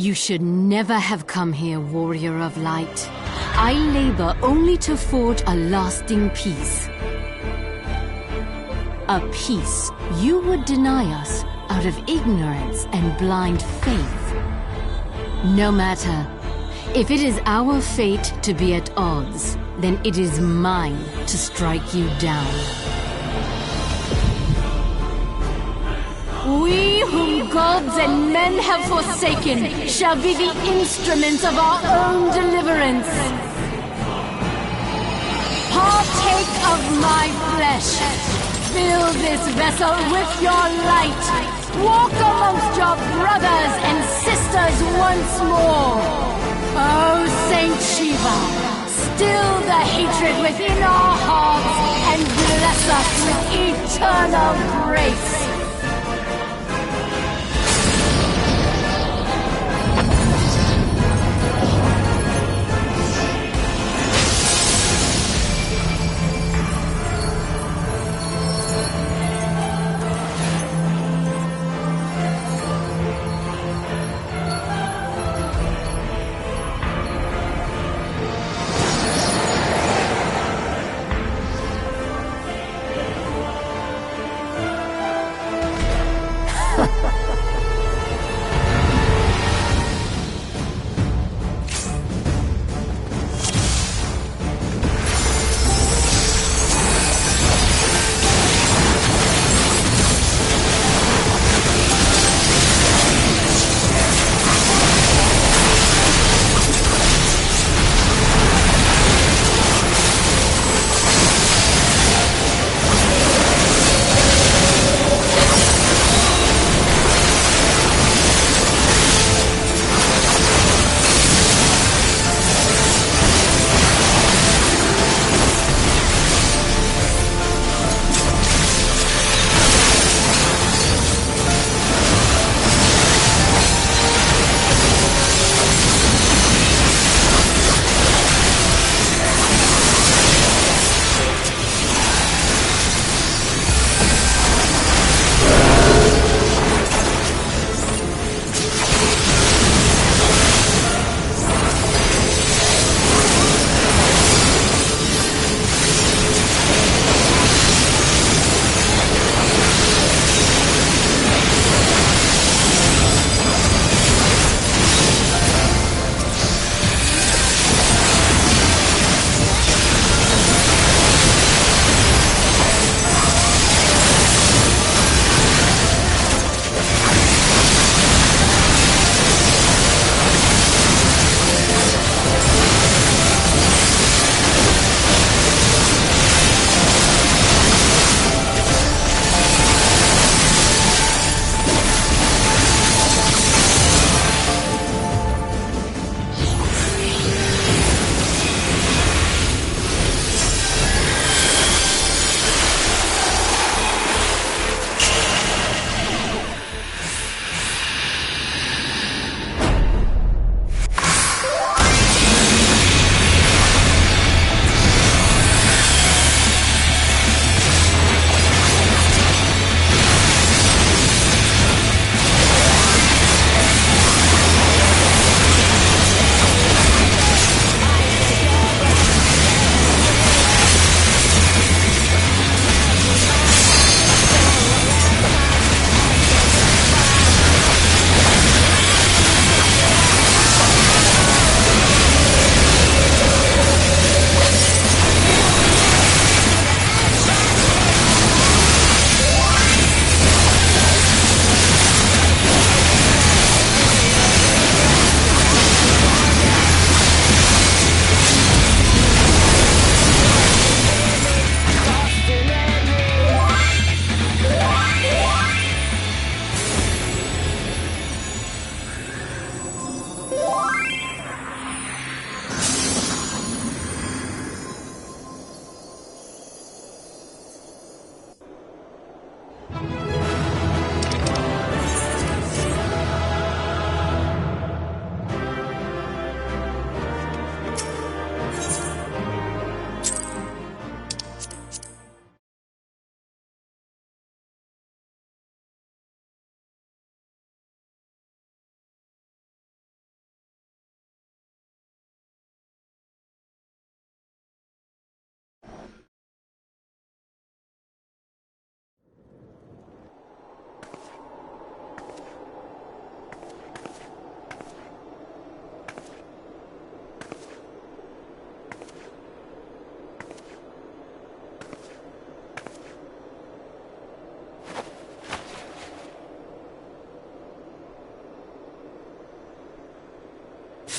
You should never have come here, warrior of light. I labor only to forge a lasting peace. A peace you would deny us out of ignorance and blind faith. No matter. If it is our fate to be at odds, then it is mine to strike you down. We whom gods and men have forsaken shall be the instruments of our own deliverance. Partake of my flesh. Fill this vessel with your light. Walk amongst your brothers and sisters once more. Oh, Saint Shiva, still the hatred within our hearts and bless us with eternal grace.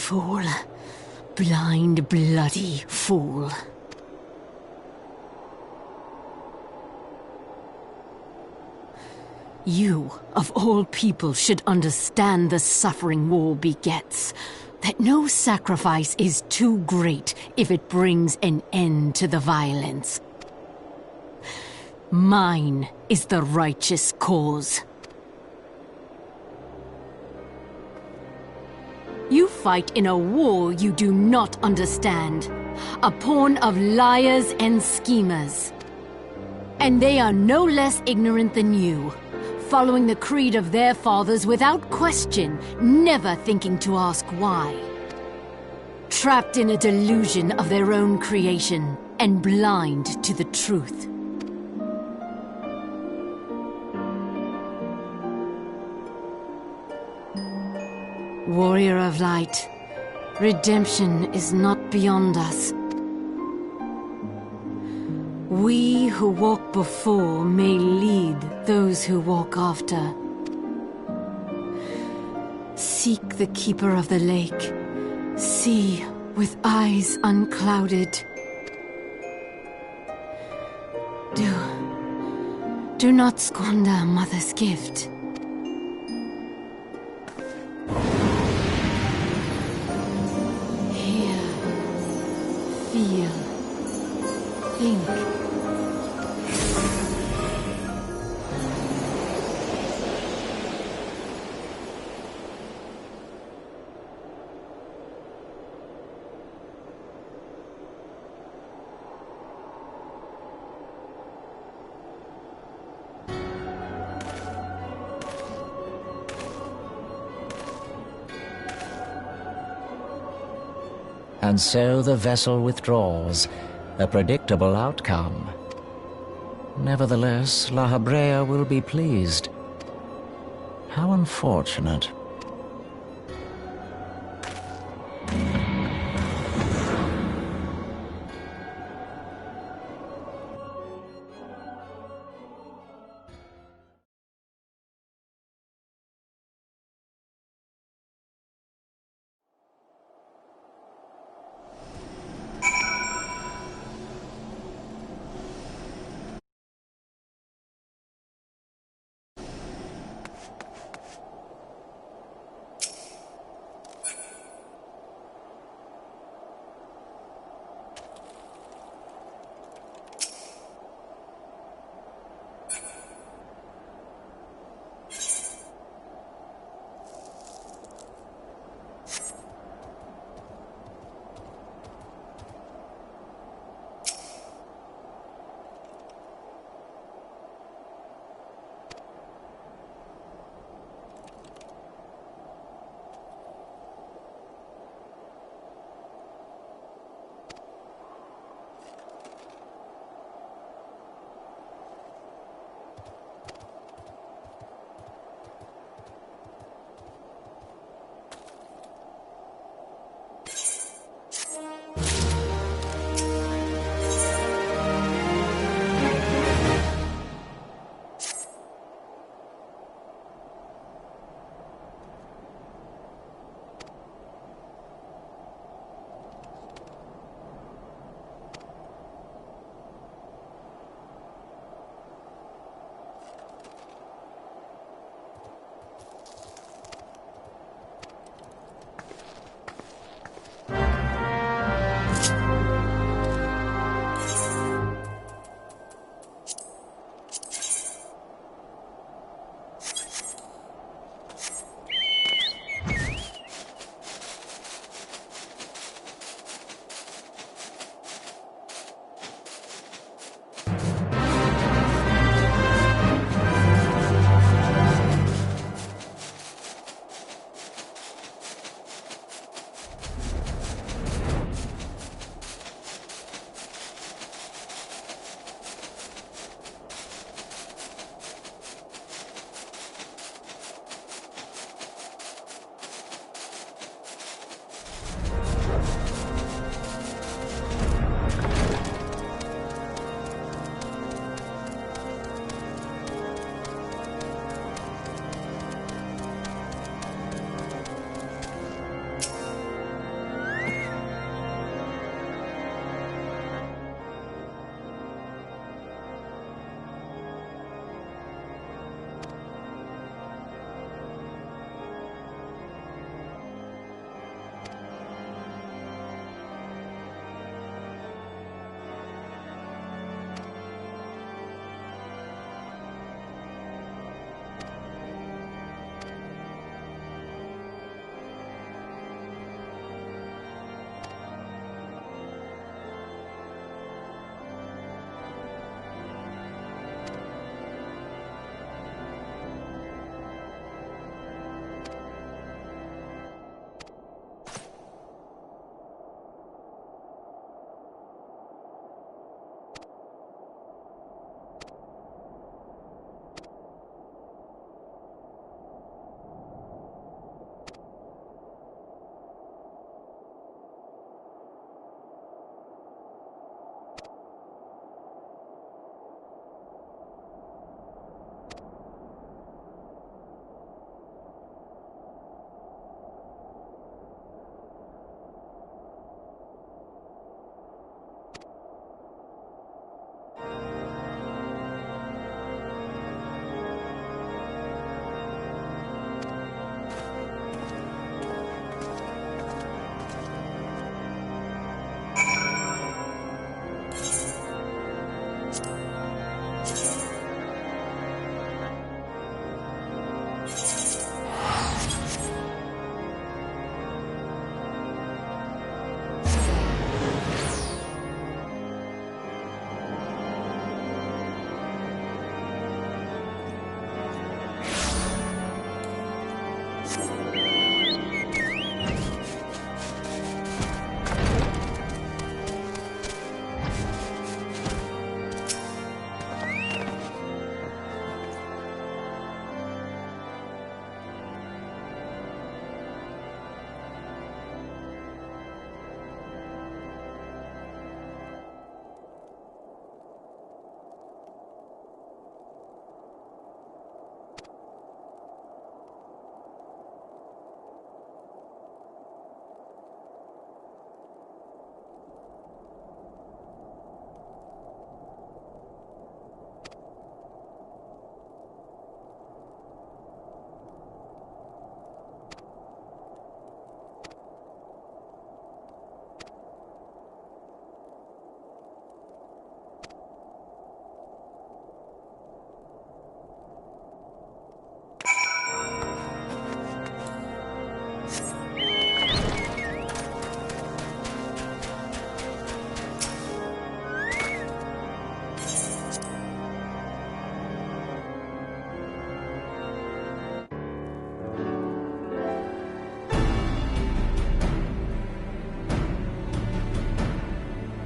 Fool. Blind, bloody fool. You, of all people, should understand the suffering war begets. That no sacrifice is too great if it brings an end to the violence. Mine is the righteous cause. You fight in a war you do not understand. A pawn of liars and schemers. And they are no less ignorant than you. Following the creed of their fathers without question, never thinking to ask why. Trapped in a delusion of their own creation, and blind to the truth. Warrior of Light, redemption is not beyond us. We who walk before may lead those who walk after. Seek the Keeper of the Lake. See with eyes unclouded. Do not squander Mother's gift. Hear, feel, think. And so the vessel withdraws, a predictable outcome. Nevertheless, La Habrea will be pleased. How unfortunate.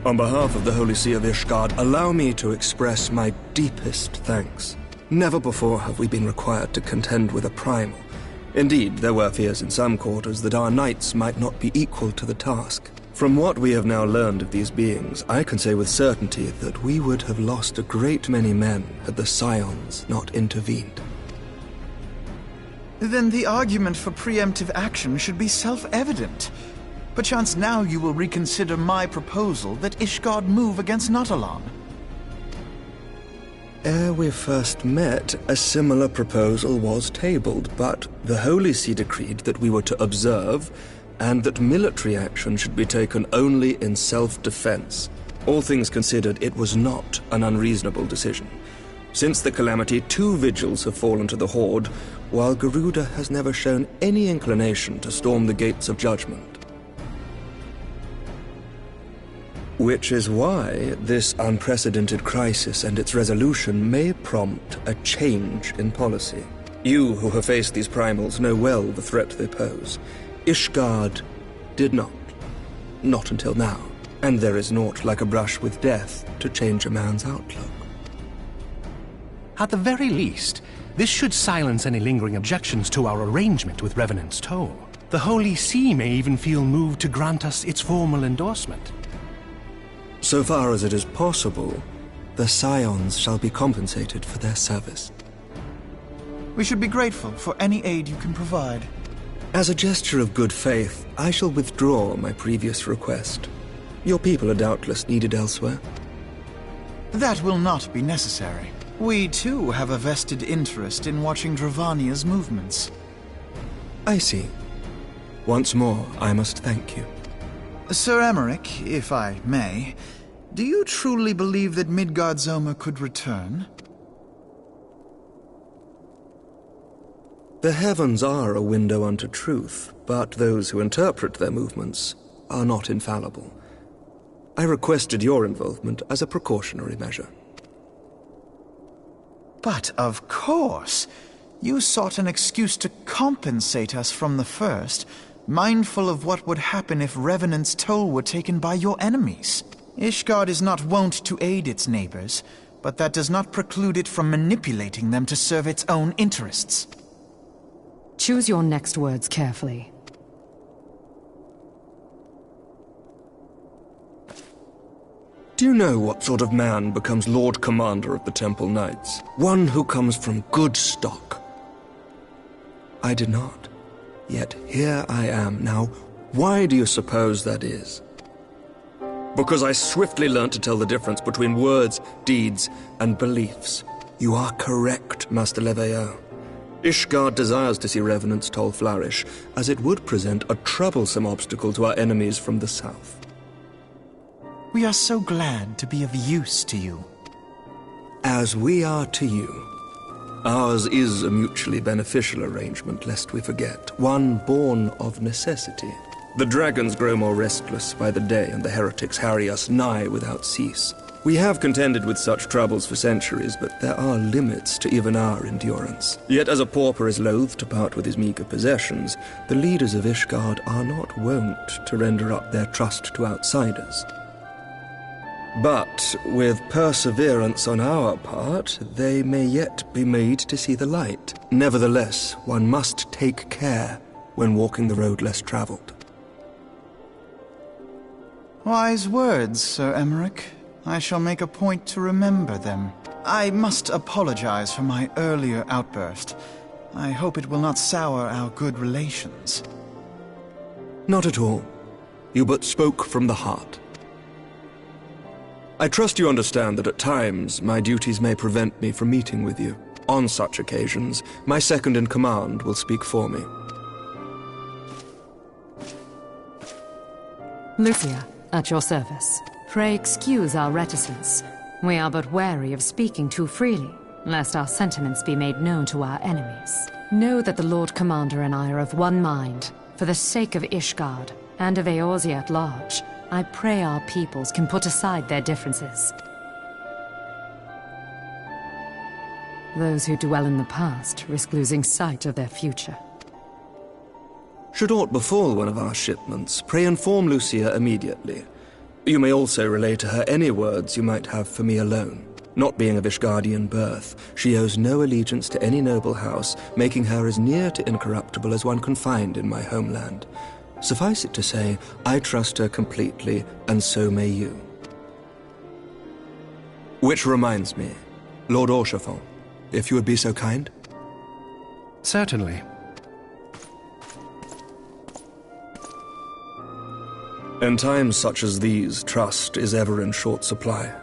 On behalf of the Holy See of Ishgard, allow me to express my deepest thanks. Never before have we been required to contend with a primal. Indeed, there were fears in some quarters that our knights might not be equal to the task. From what we have now learned of these beings, I can say with certainty that we would have lost a great many men had the Scions not intervened. Then the argument for preemptive action should be self-evident. Perchance now you will reconsider my proposal that Ishgard move against Nautalon. Ere we first met, a similar proposal was tabled, but the Holy See decreed that we were to observe, and that military action should be taken only in self-defense. All things considered, it was not an unreasonable decision. Since the calamity, 2 vigils have fallen to the Horde, while Garuda has never shown any inclination to storm the gates of judgment. Which is why this unprecedented crisis and its resolution may prompt a change in policy. You who have faced these primals know well the threat they pose. Ishgard did not. Not until now. And there is naught like a brush with death to change a man's outlook. At the very least, this should silence any lingering objections to our arrangement with Revenant's Toll. The Holy See may even feel moved to grant us its formal endorsement. So far as it is possible, the Scions shall be compensated for their service. We should be grateful for any aid you can provide. As a gesture of good faith, I shall withdraw my previous request. Your people are doubtless needed elsewhere. That will not be necessary. We, too, have a vested interest in watching Dravania's movements. I see. Once more, I must thank you. Sir Emmerich, if I may, do you truly believe that Midgard-Zomer could return? The heavens are a window unto truth, but those who interpret their movements are not infallible. I requested your involvement as a precautionary measure. But of course, you sought an excuse to compensate us from the first, mindful of what would happen if Revenant's Toll were taken by your enemies. Ishgard is not wont to aid its neighbors, but that does not preclude it from manipulating them to serve its own interests. Choose your next words carefully. Do you know what sort of man becomes Lord Commander of the Temple Knights? One who comes from good stock. I did not. Yet here I am now. Why do you suppose that is? Because I swiftly learnt to tell the difference between words, deeds, and beliefs. You are correct, Master Leveilleur. Ishgard desires to see Revenant's Toll flourish, as it would present a troublesome obstacle to our enemies from the south. We are so glad to be of use to you. As we are to you. Ours is a mutually beneficial arrangement, lest we forget, one born of necessity. The dragons grow more restless by the day, and the heretics harry us nigh without cease. We have contended with such troubles for centuries, but there are limits to even our endurance. Yet as a pauper is loath to part with his meager possessions, the leaders of Ishgard are not wont to render up their trust to outsiders. But with perseverance on our part, they may yet be made to see the light. Nevertheless, one must take care when walking the road less traveled. Wise words, Sir Emmerich. I shall make a point to remember them. I must apologize for my earlier outburst. I hope it will not sour our good relations. Not at all. You but spoke from the heart. I trust you understand that at times my duties may prevent me from meeting with you. On such occasions, my second-in-command will speak for me. Lucia, at your service. Pray excuse our reticence. We are but wary of speaking too freely, lest our sentiments be made known to our enemies. Know that the Lord Commander and I are of one mind. For the sake of Ishgard, and of Eorzea at large, I pray our peoples can put aside their differences. Those who dwell in the past risk losing sight of their future. Should aught befall one of our shipments, pray inform Lucia immediately. You may also relay to her any words you might have for me alone. Not being of Ishgardian birth, she owes no allegiance to any noble house, making her as near to incorruptible as one can find in my homeland. Suffice it to say, I trust her completely, and so may you. Which reminds me, Lord Orchefort, if you would be so kind? Certainly. In times such as these, trust is ever in short supply.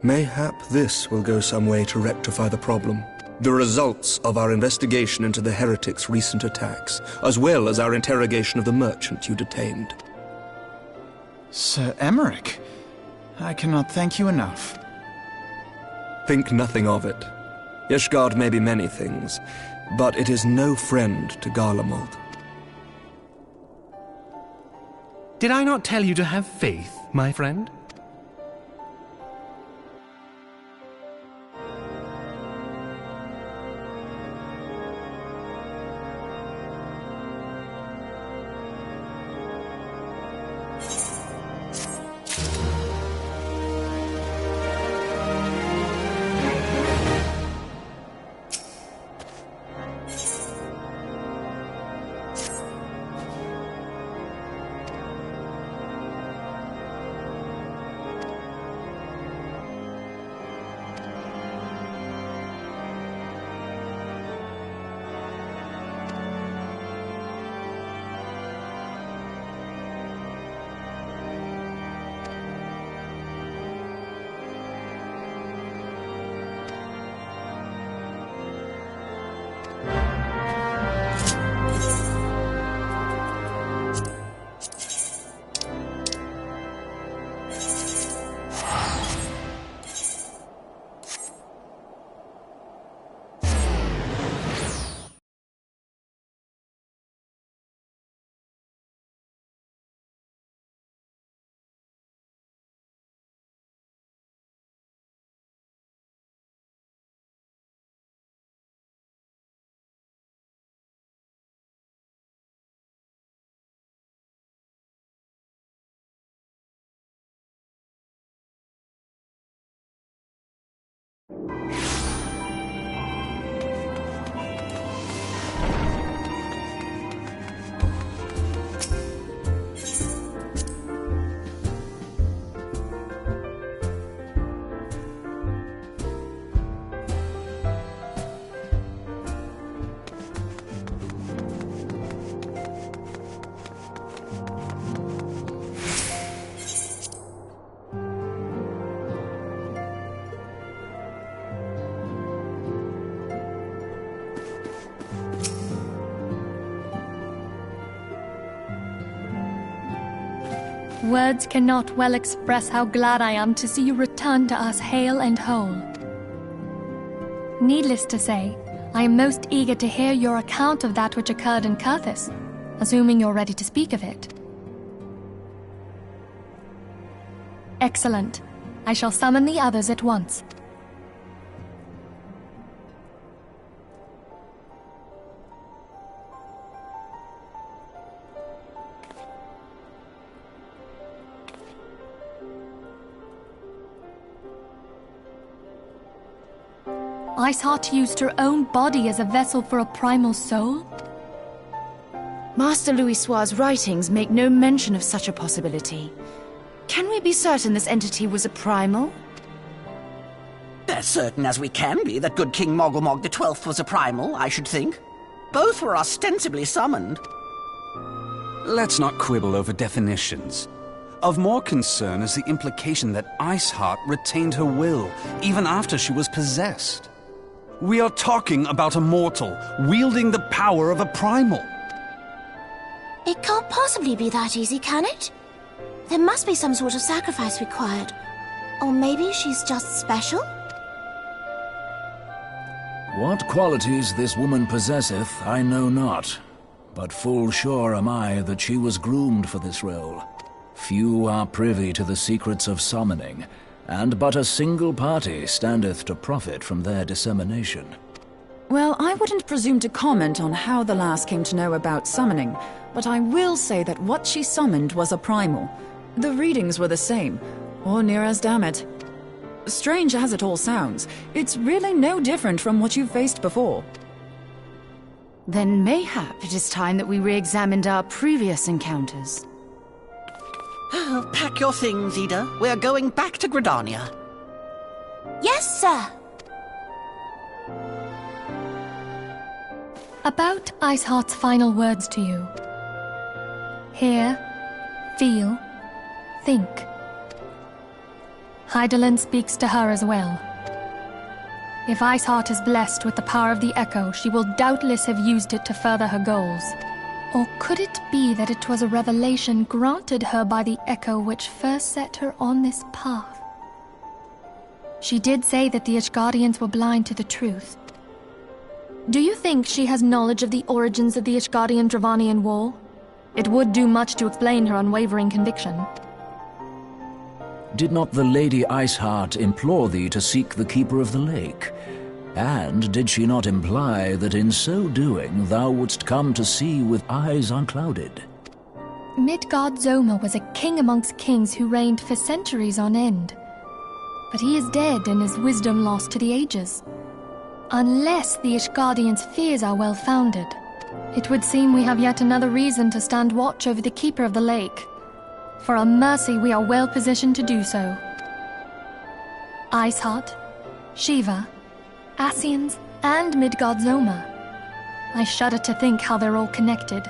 Mayhap this will go some way to rectify the problem. The results of our investigation into the heretics' recent attacks, as well as our interrogation of the merchant you detained. Sir Emmerich, I cannot thank you enough. Think nothing of it. Ishgard may be many things, but it is no friend to Garlemald. Did I not tell you to have faith, my friend? Words cannot well express how glad I am to see you return to us hale and whole. Needless to say, I am most eager to hear your account of that which occurred in Kurthis, assuming you're ready to speak of it. Excellent. I shall summon the others at once. Iceheart used her own body as a vessel for a primal soul? Master Louisoir's writings make no mention of such a possibility. Can we be certain this entity was a primal? As certain as we can be that good King Mogulmog XII was a primal, I should think. Both were ostensibly summoned. Let's not quibble over definitions. Of more concern is the implication that Iceheart retained her will, even after she was possessed. We are talking about a mortal, wielding the power of a primal. It can't possibly be that easy, can it? There must be some sort of sacrifice required. Or maybe she's just special? What qualities this woman possesseth, I know not. But full sure am I that she was groomed for this role. Few are privy to the secrets of summoning, and but a single party standeth to profit from their dissemination. Well, I wouldn't presume to comment on how the lass came to know about summoning, but I will say that what she summoned was a primal. The readings were the same, or near as, damn it. Strange as it all sounds, it's really no different from what you've faced before. Then mayhap it is time that we re-examined our previous encounters. Oh, pack your things, Ida. We're going back to Gridania. Yes, sir. About Iceheart's final words to you. Hear, feel, think. Hydaelyn speaks to her as well. If Iceheart is blessed with the power of the Echo, she will doubtless have used it to further her goals. Or could it be that it was a revelation granted her by the Echo which first set her on this path? She did say that the Ishgardians were blind to the truth. Do you think she has knowledge of the origins of the Ishgardian-Dravanian War? It would do much to explain her unwavering conviction. Did not the Lady Iceheart implore thee to seek the Keeper of the Lake? And did she not imply that in so doing thou wouldst come to see with eyes unclouded? Midgard-Zoma was a king amongst kings who reigned for centuries on end. But he is dead and his wisdom lost to the ages. Unless the Ishgardians' fears are well-founded, it would seem we have yet another reason to stand watch over the Keeper of the Lake. For a mercy, we are well positioned to do so. Iceheart, Shiva, Ascians, and Midgard-Zoma. I shudder to think how they're all connected.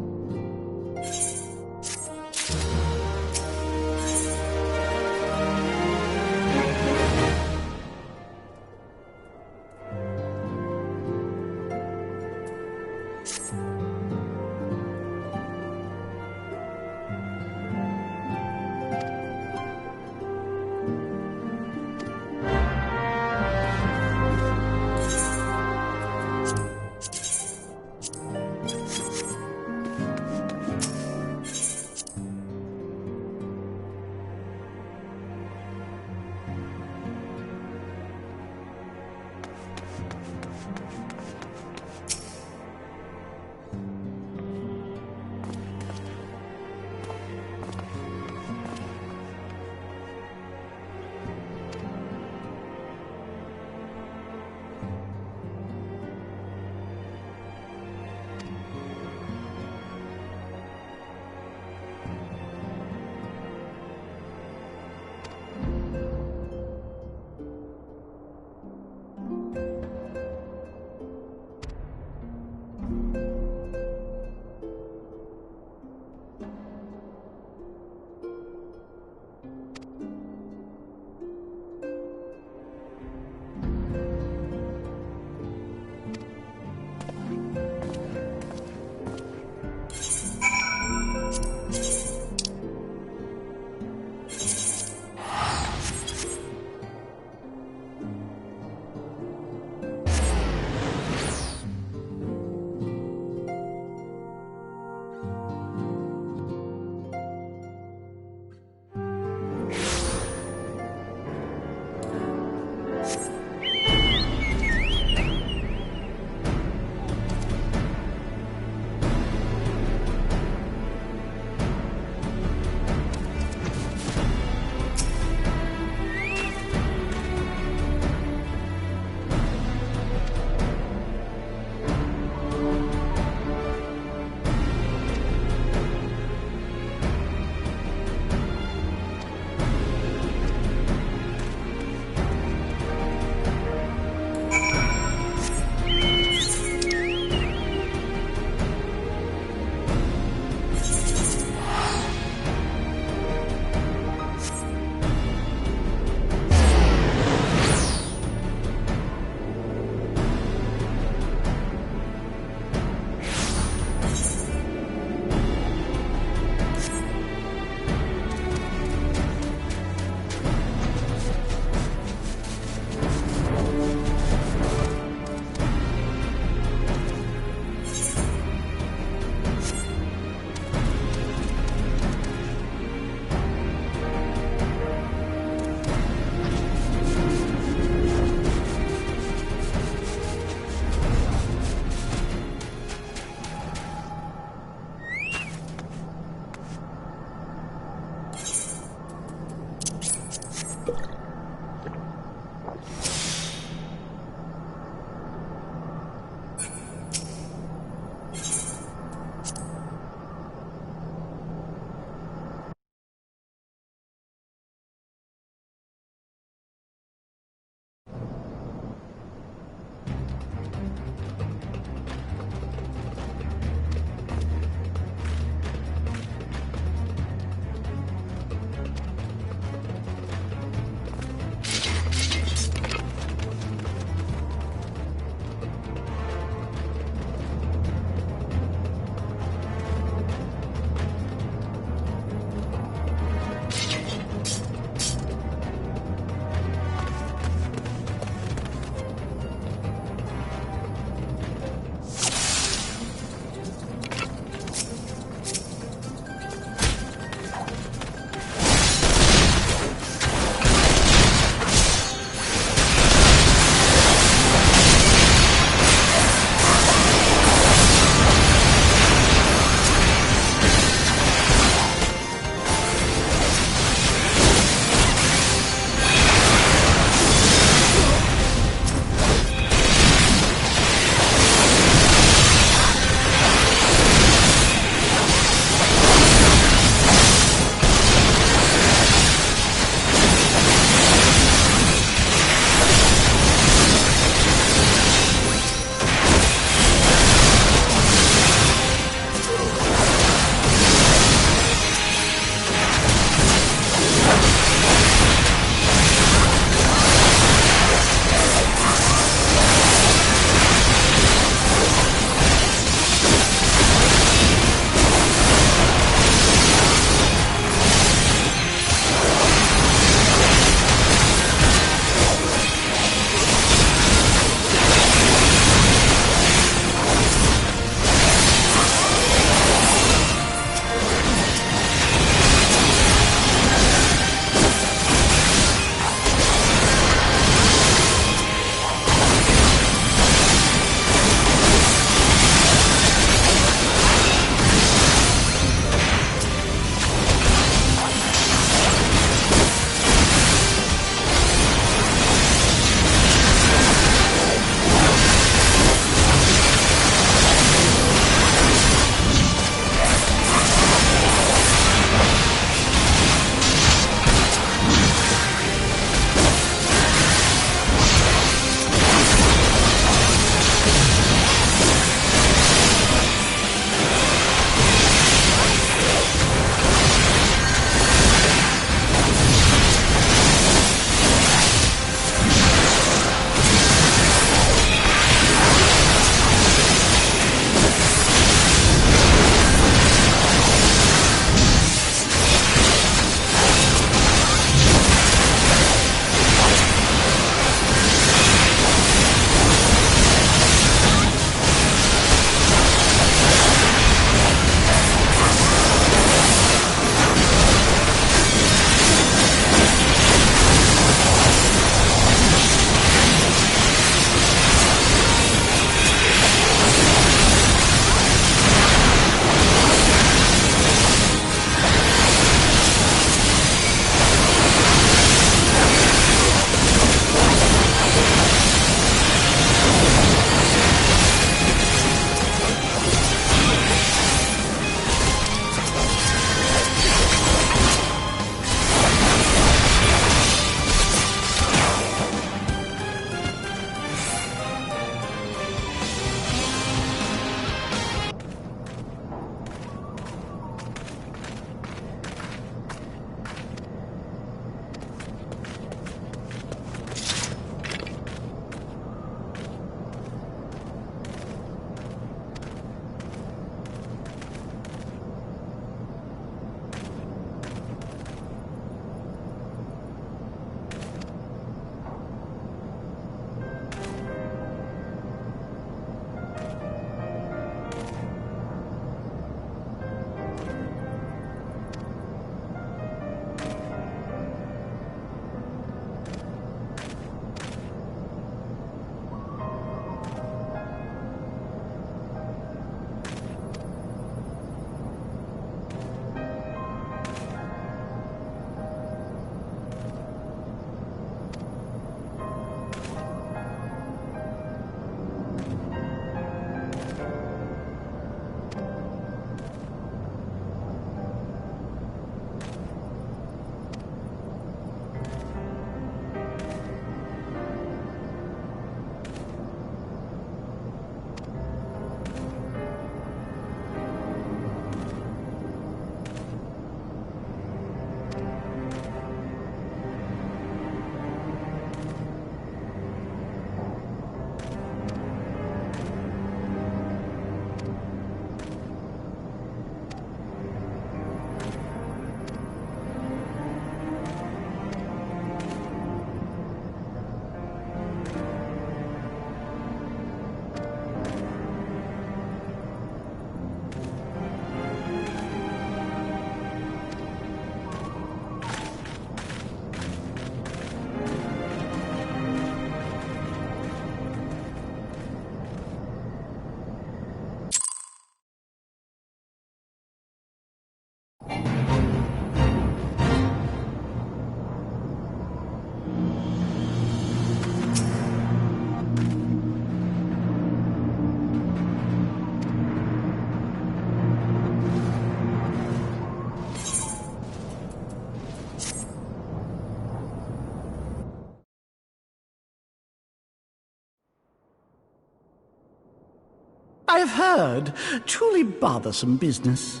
I have heard. Truly bothersome business.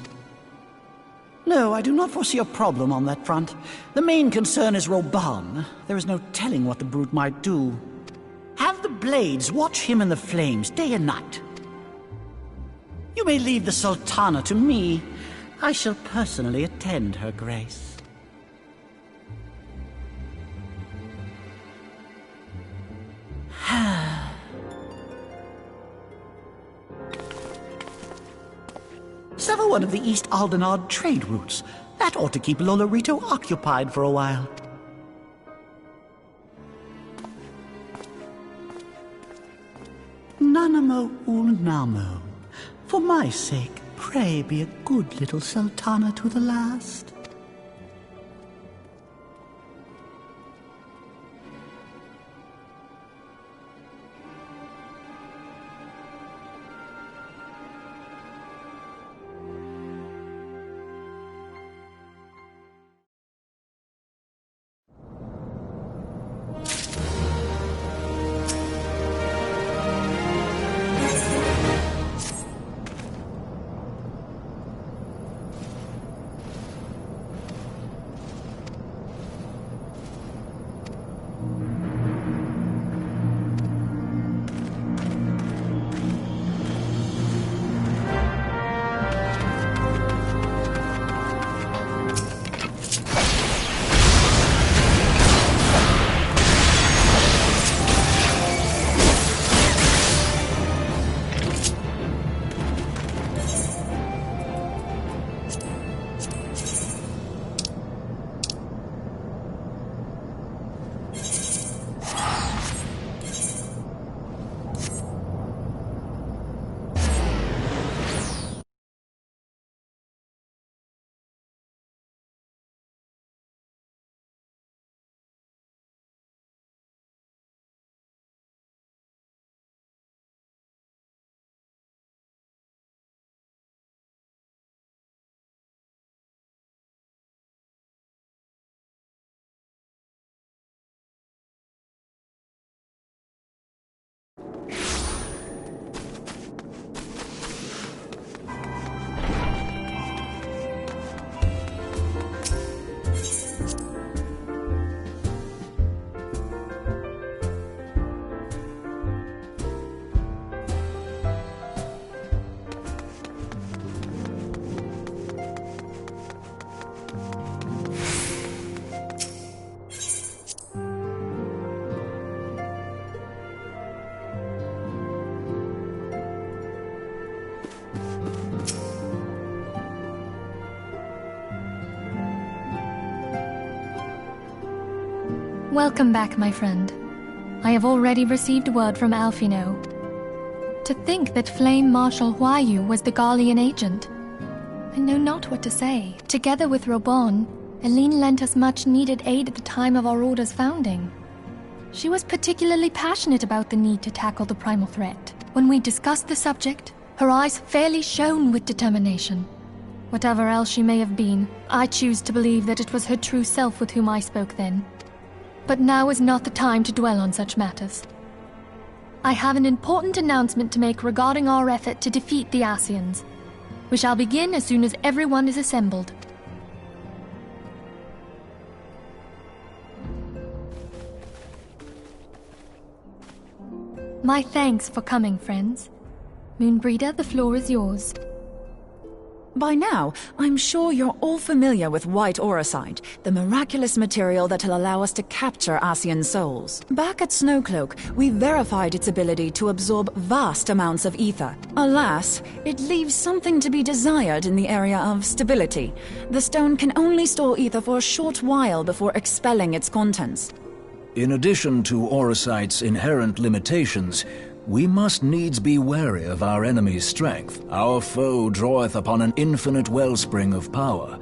No, I do not foresee a problem on that front. The main concern is Roban. There is no telling what the brute might do. Have the blades watch him in the flames day and night. You may leave the Sultana to me. I shall personally attend her grace. Sever one of the East Aldenard trade routes. That ought to keep Lolorito occupied for a while. Nanamo Ulnamo. For my sake, pray be a good little Sultana to the last. Welcome back, my friend. I have already received word from Alphino. To think that Flame Marshal Huayu was the Garlean agent. I know not what to say. Together with Robon, Eileen lent us much-needed aid at the time of our Order's founding. She was particularly passionate about the need to tackle the primal threat. When we discussed the subject, her eyes fairly shone with determination. Whatever else she may have been, I choose to believe that it was her true self with whom I spoke then. But now is not the time to dwell on such matters. I have an important announcement to make regarding our effort to defeat the Ascians. We shall begin as soon as everyone is assembled. My thanks for coming, friends. Moonbreeder, the floor is yours. By now, I'm sure you're all familiar with white auracite, the miraculous material that'll allow us to capture Ascian souls. Back at Snowcloak, we verified its ability to absorb vast amounts of ether. Alas, it leaves something to be desired in the area of stability. The stone can only store ether for a short while before expelling its contents. In addition to auracite's inherent limitations, we must needs be wary of our enemy's strength. Our foe draweth upon an infinite wellspring of power.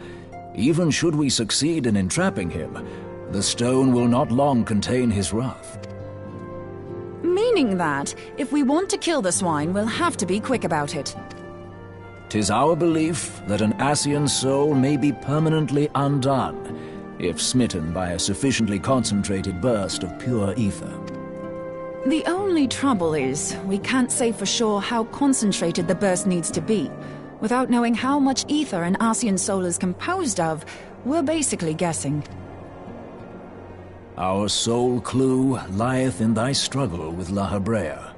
Even should we succeed in entrapping him, the stone will not long contain his wrath. Meaning that, if we want to kill the swine, we'll have to be quick about it. 'Tis our belief that an Ascian soul may be permanently undone, if smitten by a sufficiently concentrated burst of pure ether. The only trouble is, we can't say for sure how concentrated the burst needs to be. Without knowing how much ether an Ascian soul is composed of, we're basically guessing. Our sole clue lieth in thy struggle with La Habrea.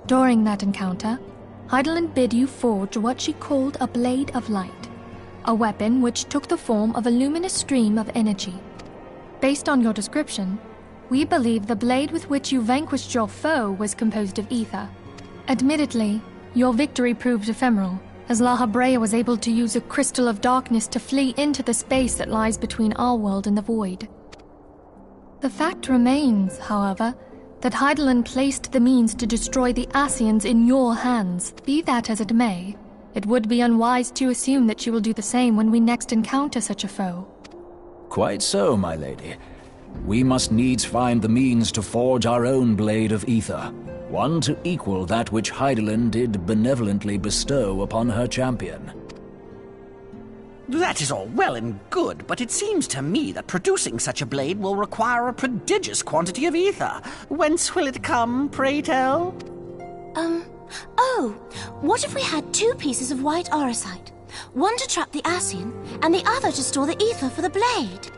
During that encounter, Hydaelyn bid you forge what she called a Blade of Light, a weapon which took the form of a luminous stream of energy. Based on your description, we believe the blade with which you vanquished your foe was composed of ether. Admittedly, your victory proved ephemeral, as La Habrea was able to use a crystal of darkness to flee into the space that lies between our world and the void. The fact remains, however, that Hydaelyn placed the means to destroy the Ascians in your hands. Be that as it may, it would be unwise to assume that she will do the same when we next encounter such a foe. Quite so, my lady. We must needs find the means to forge our own blade of ether, one to equal that which Hydaelyn did benevolently bestow upon her champion. That is all well and good, but it seems to me that producing such a blade will require a prodigious quantity of ether. Whence will it come, pray tell? Oh, what if we had 2 pieces of white orosite? One to trap the Ascian, and the other to store the ether for the blade.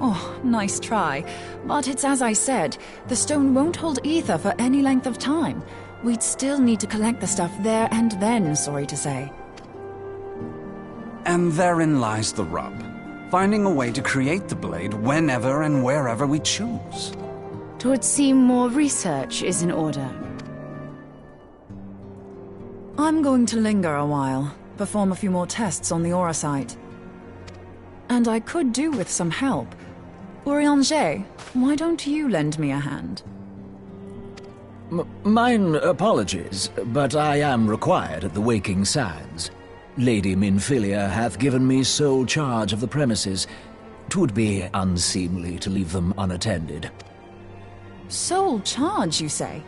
Oh, nice try. But it's as I said, the stone won't hold ether for any length of time. We'd still need to collect the stuff there and then, sorry to say. And therein lies the rub. Finding a way to create the blade whenever and wherever we choose. 'Twould seem more research is in order. I'm going to linger a while, perform a few more tests on the orosite. And I could do with some help. Urianger, why don't you lend me a hand? Mine apologies, but I am required at the Waking Sands. Lady Minfilia hath given me sole charge of the premises. 'Twould be unseemly to leave them unattended. Sole charge, you say?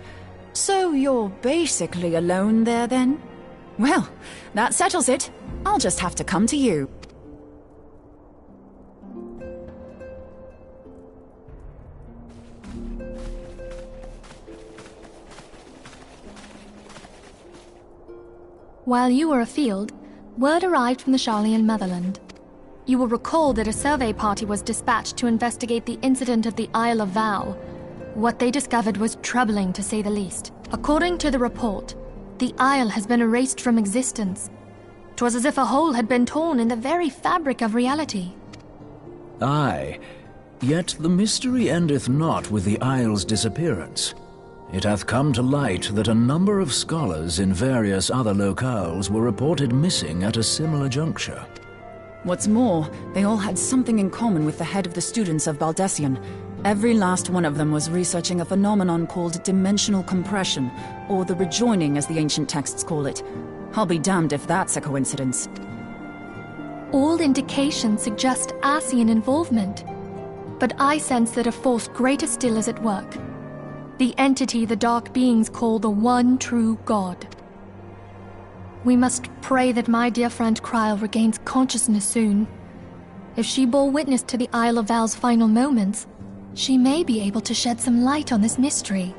So you're basically alone there, then? Well, that settles it. I'll just have to come to you. While you were afield, word arrived from the Sharlayan motherland. You will recall that a survey party was dispatched to investigate the incident at the Isle of Val. What they discovered was troubling, to say the least. According to the report, the isle has been erased from existence. 'Twas as if a hole had been torn in the very fabric of reality. Aye, yet the mystery endeth not with the isle's disappearance. It hath come to light that a number of scholars in various other locales were reported missing at a similar juncture. What's more, they all had something in common with the head of the students of Baldessian. Every last one of them was researching a phenomenon called dimensional compression, or the rejoining as the ancient texts call it. I'll be damned if that's a coincidence. All indications suggest Ascian involvement, but I sense that a force greater still is at work. The entity the Dark Beings call the One True God. We must pray that my dear friend Kryl regains consciousness soon. If she bore witness to the Isle of Val's final moments, she may be able to shed some light on this mystery.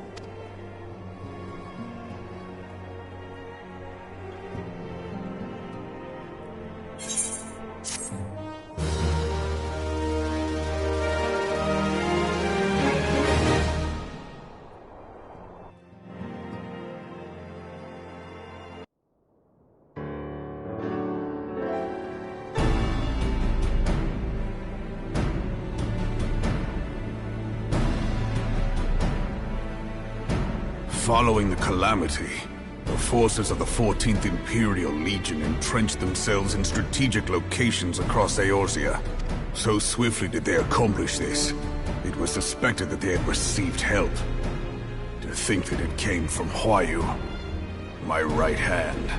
Following the calamity, the forces of the 14th Imperial Legion entrenched themselves in strategic locations across Eorzea. So swiftly did they accomplish this, it was suspected that they had received help. To To think that it came from Huayu, my right hand.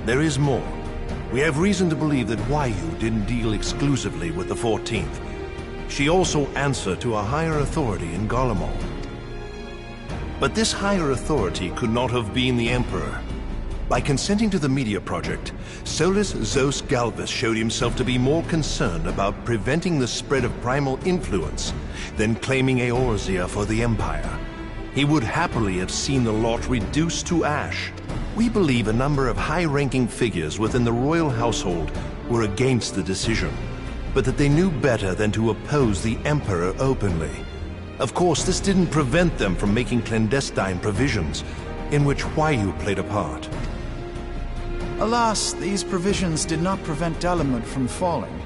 There is more. We have reason to believe that Huayu didn't deal exclusively with the 14th. She also answered to a higher authority in Garlemald. But this higher authority could not have been the Emperor. By consenting to the Media Project, Solus Zos Galvus showed himself to be more concerned about preventing the spread of primal influence than claiming Eorzea for the Empire. He would happily have seen the lot reduced to ash. We believe a number of high-ranking figures within the royal household were against the decision, but that they knew better than to oppose the Emperor openly. Of course, this didn't prevent them from making clandestine provisions, in which Huayu played a part. Alas, these provisions did not prevent Dalamud from falling,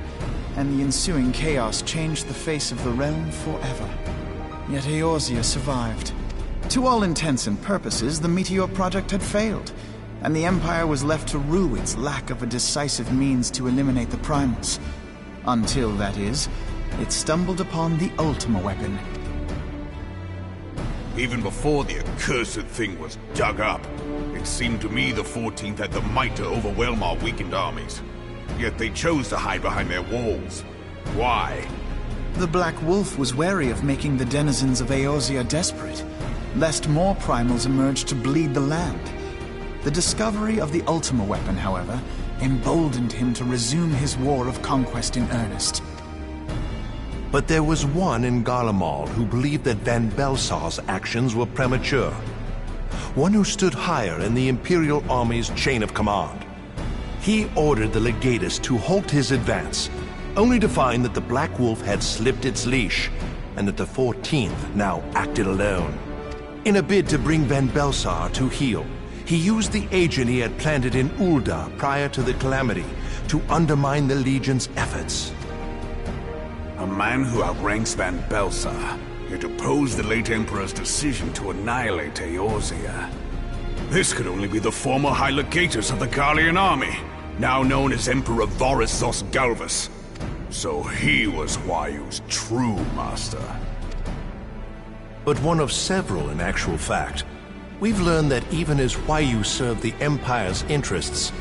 and the ensuing chaos changed the face of the realm forever. Yet Eorzea survived. To all intents and purposes, the Meteor Project had failed, and the Empire was left to rue its lack of a decisive means to eliminate the primals. Until, that is, it stumbled upon the Ultima weapon. Even before the accursed thing was dug up, it seemed to me the 14th had the might to overwhelm our weakened armies. Yet they chose to hide behind their walls. Why? The Black Wolf was wary of making the denizens of Eorzea desperate, lest more primals emerge to bleed the land. The discovery of the Ultima weapon, however, emboldened him to resume his war of conquest in earnest. But there was one in Garlemald who believed that Van Belsar's actions were premature. One who stood higher in the Imperial Army's chain of command. He ordered the Legatus to halt his advance, only to find that the Black Wolf had slipped its leash, and that the 14th now acted alone. In a bid to bring Van Belsar to heel, he used the agent he had planted in Ul'dah prior to the Calamity to undermine the Legion's efforts. A man who outranks Van Belsar, yet opposed the late Emperor's decision to annihilate Eorzea. This could only be the former High Legatus of the Garlean army, now known as Emperor Varus Zos Galvus. So he was Huayu's true master. But one of several in actual fact. We've learned that even as Huayu served the Empire's interests,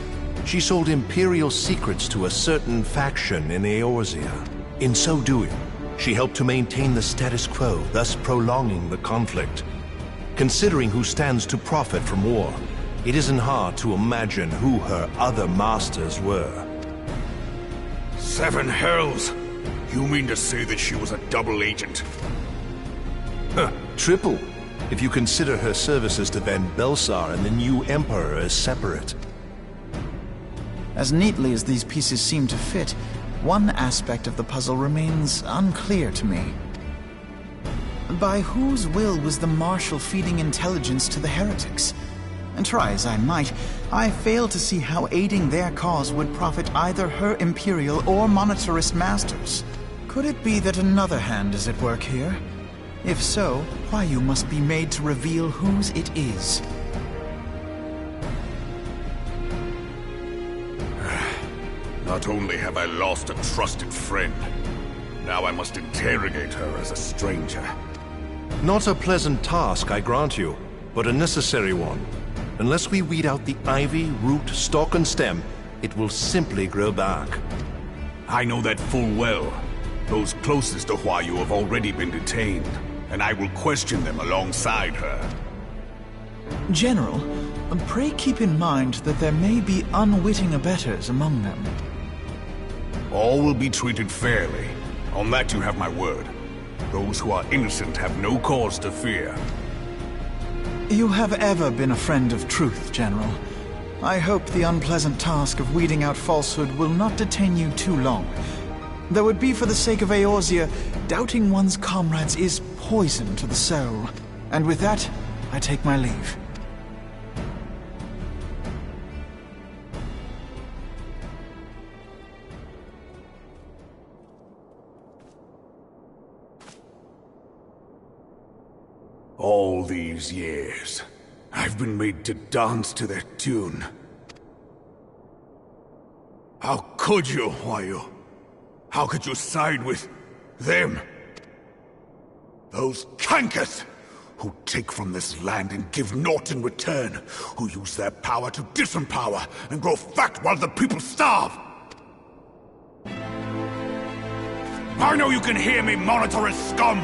she sold Imperial secrets to a certain faction in Eorzea. In so doing, she helped to maintain the status quo, thus prolonging the conflict. Considering who stands to profit from war, it isn't hard to imagine who her other masters were. Seven hells! You mean to say that she was a double agent? Triple, if you consider her services to Van Belsar and the new Emperor as separate. As neatly as these pieces seem to fit, one aspect of the puzzle remains unclear to me. By whose will was the Marshal feeding intelligence to the heretics? And try as I might, I fail to see how aiding their cause would profit either her Imperial or monetarist masters. Could it be that another hand is at work here? If so, Huayu must be made to reveal whose it is. Not only have I lost a trusted friend, now I must interrogate her as a stranger. Not a pleasant task, I grant you, but a necessary one. Unless we weed out the ivy, root, stalk, and stem, it will simply grow back. I know that full well. Those closest to Huayu have already been detained, and I will question them alongside her. General, pray keep in mind that there may be unwitting abettors among them. All will be treated fairly. On that you have my word. Those who are innocent have no cause to fear. You have ever been a friend of truth, General. I hope the unpleasant task of weeding out falsehood will not detain you too long. Though it be for the sake of Eorzea, doubting one's comrades is poison to the soul. And with that, I take my leave. All these years, I've been made to dance to their tune. How could you, Huayu? How could you side with them? Those cankers who take from this land and give naught in return, who use their power to disempower and grow fat while the people starve. I know you can hear me, monitorous scum!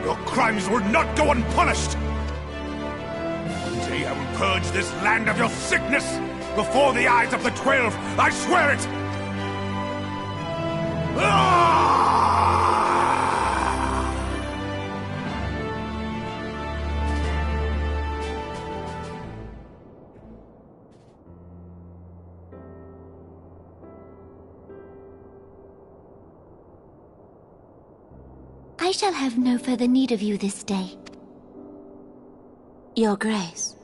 Your crimes will not go unpunished! Until you have purged this land of your sickness, before the eyes of the 12, I swear it! I shall have no further need of you this day, Your Grace.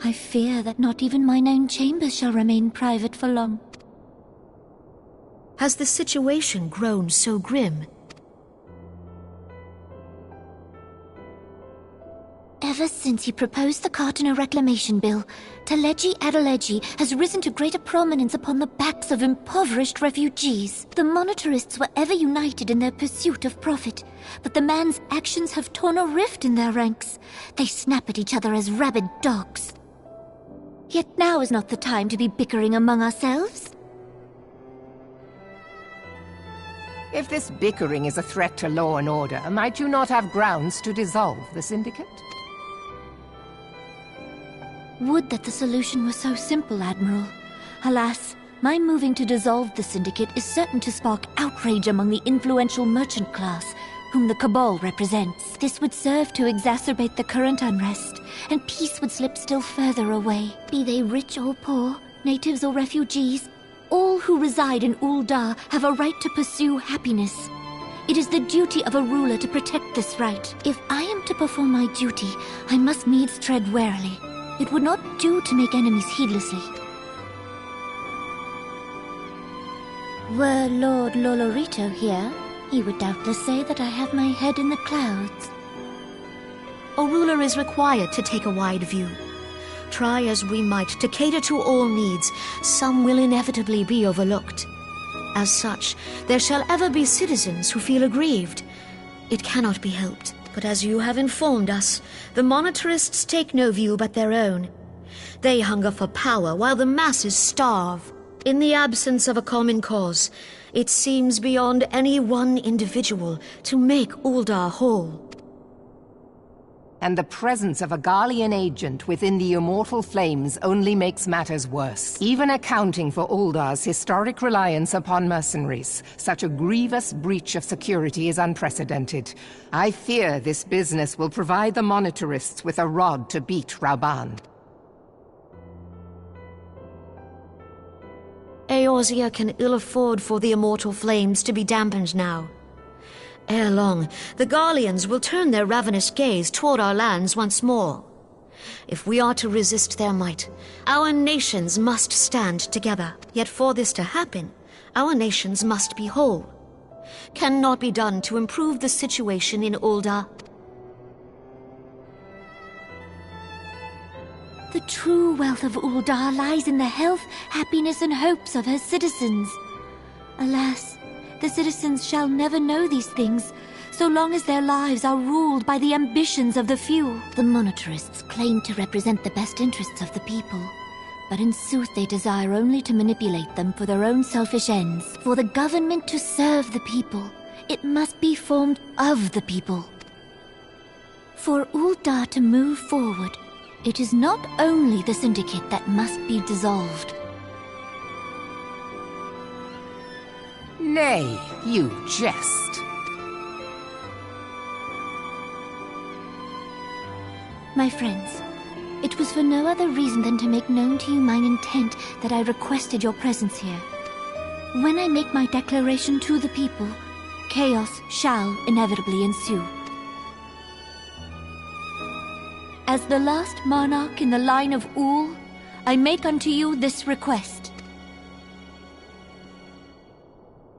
I fear that not even mine own chambers shall remain private for long. Has the situation grown so grim? Ever since he proposed the Cartiner Reclamation Bill, Teleji Adeleji has risen to greater prominence upon the backs of impoverished refugees. The monetarists were ever united in their pursuit of profit, but the man's actions have torn a rift in their ranks. They snap at each other as rabid dogs. Yet now is not the time to be bickering among ourselves. If this bickering is a threat to law and order, might you not have grounds to dissolve the syndicate? Would that the solution were so simple, Admiral. Alas, my moving to dissolve the syndicate is certain to spark outrage among the influential merchant class, whom the Cabal represents. This would serve to exacerbate the current unrest, and peace would slip still further away. Be they rich or poor, natives or refugees, all who reside in Ul'dah have a right to pursue happiness. It is the duty of a ruler to protect this right. If I am to perform my duty, I must needs tread warily. It would not do to make enemies heedlessly. Were Lord Lolorito here, he would doubtless say that I have my head in the clouds. A ruler is required to take a wide view. Try as we might to cater to all needs, some will inevitably be overlooked. As such, there shall ever be citizens who feel aggrieved. It cannot be helped. But as you have informed us, the monetarists take no view but their own. They hunger for power while the masses starve. In the absence of a common cause, it seems beyond any one individual to make Ul'dah whole. And the presence of a Garlean agent within the Immortal Flames only makes matters worse. Even accounting for Ul'dah's historic reliance upon mercenaries, such a grievous breach of security is unprecedented. I fear this business will provide the monetarists with a rod to beat Rauban. Eorzea can ill afford for the Immortal Flames to be dampened now. Ere long, the Garleans will turn their ravenous gaze toward our lands once more. If we are to resist their might, our nations must stand together. Yet for this to happen, our nations must be whole. Cannot be done to improve the situation in Ul'dah. The true wealth of Ul'dah lies in the health, happiness, and hopes of her citizens. Alas, the citizens shall never know these things, so long as their lives are ruled by the ambitions of the few. The monetarists claim to represent the best interests of the people, but in sooth they desire only to manipulate them for their own selfish ends. For the government to serve the people, it must be formed of the people. For Ul'dah to move forward, it is not only the syndicate that must be dissolved. Nay, you jest. My friends, it was for no other reason than to make known to you mine intent that I requested your presence here. When I make my declaration to the people, chaos shall inevitably ensue. As the last monarch in the line of Ul, I make unto you this request.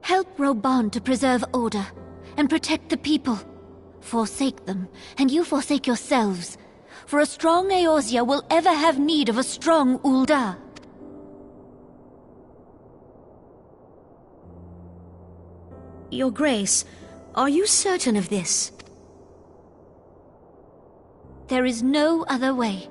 Help Rauban to preserve order and protect the people. Forsake them, and you forsake yourselves. For a strong Eorzea will ever have need of a strong Ul'dah. Your Grace, are you certain of this? There is no other way.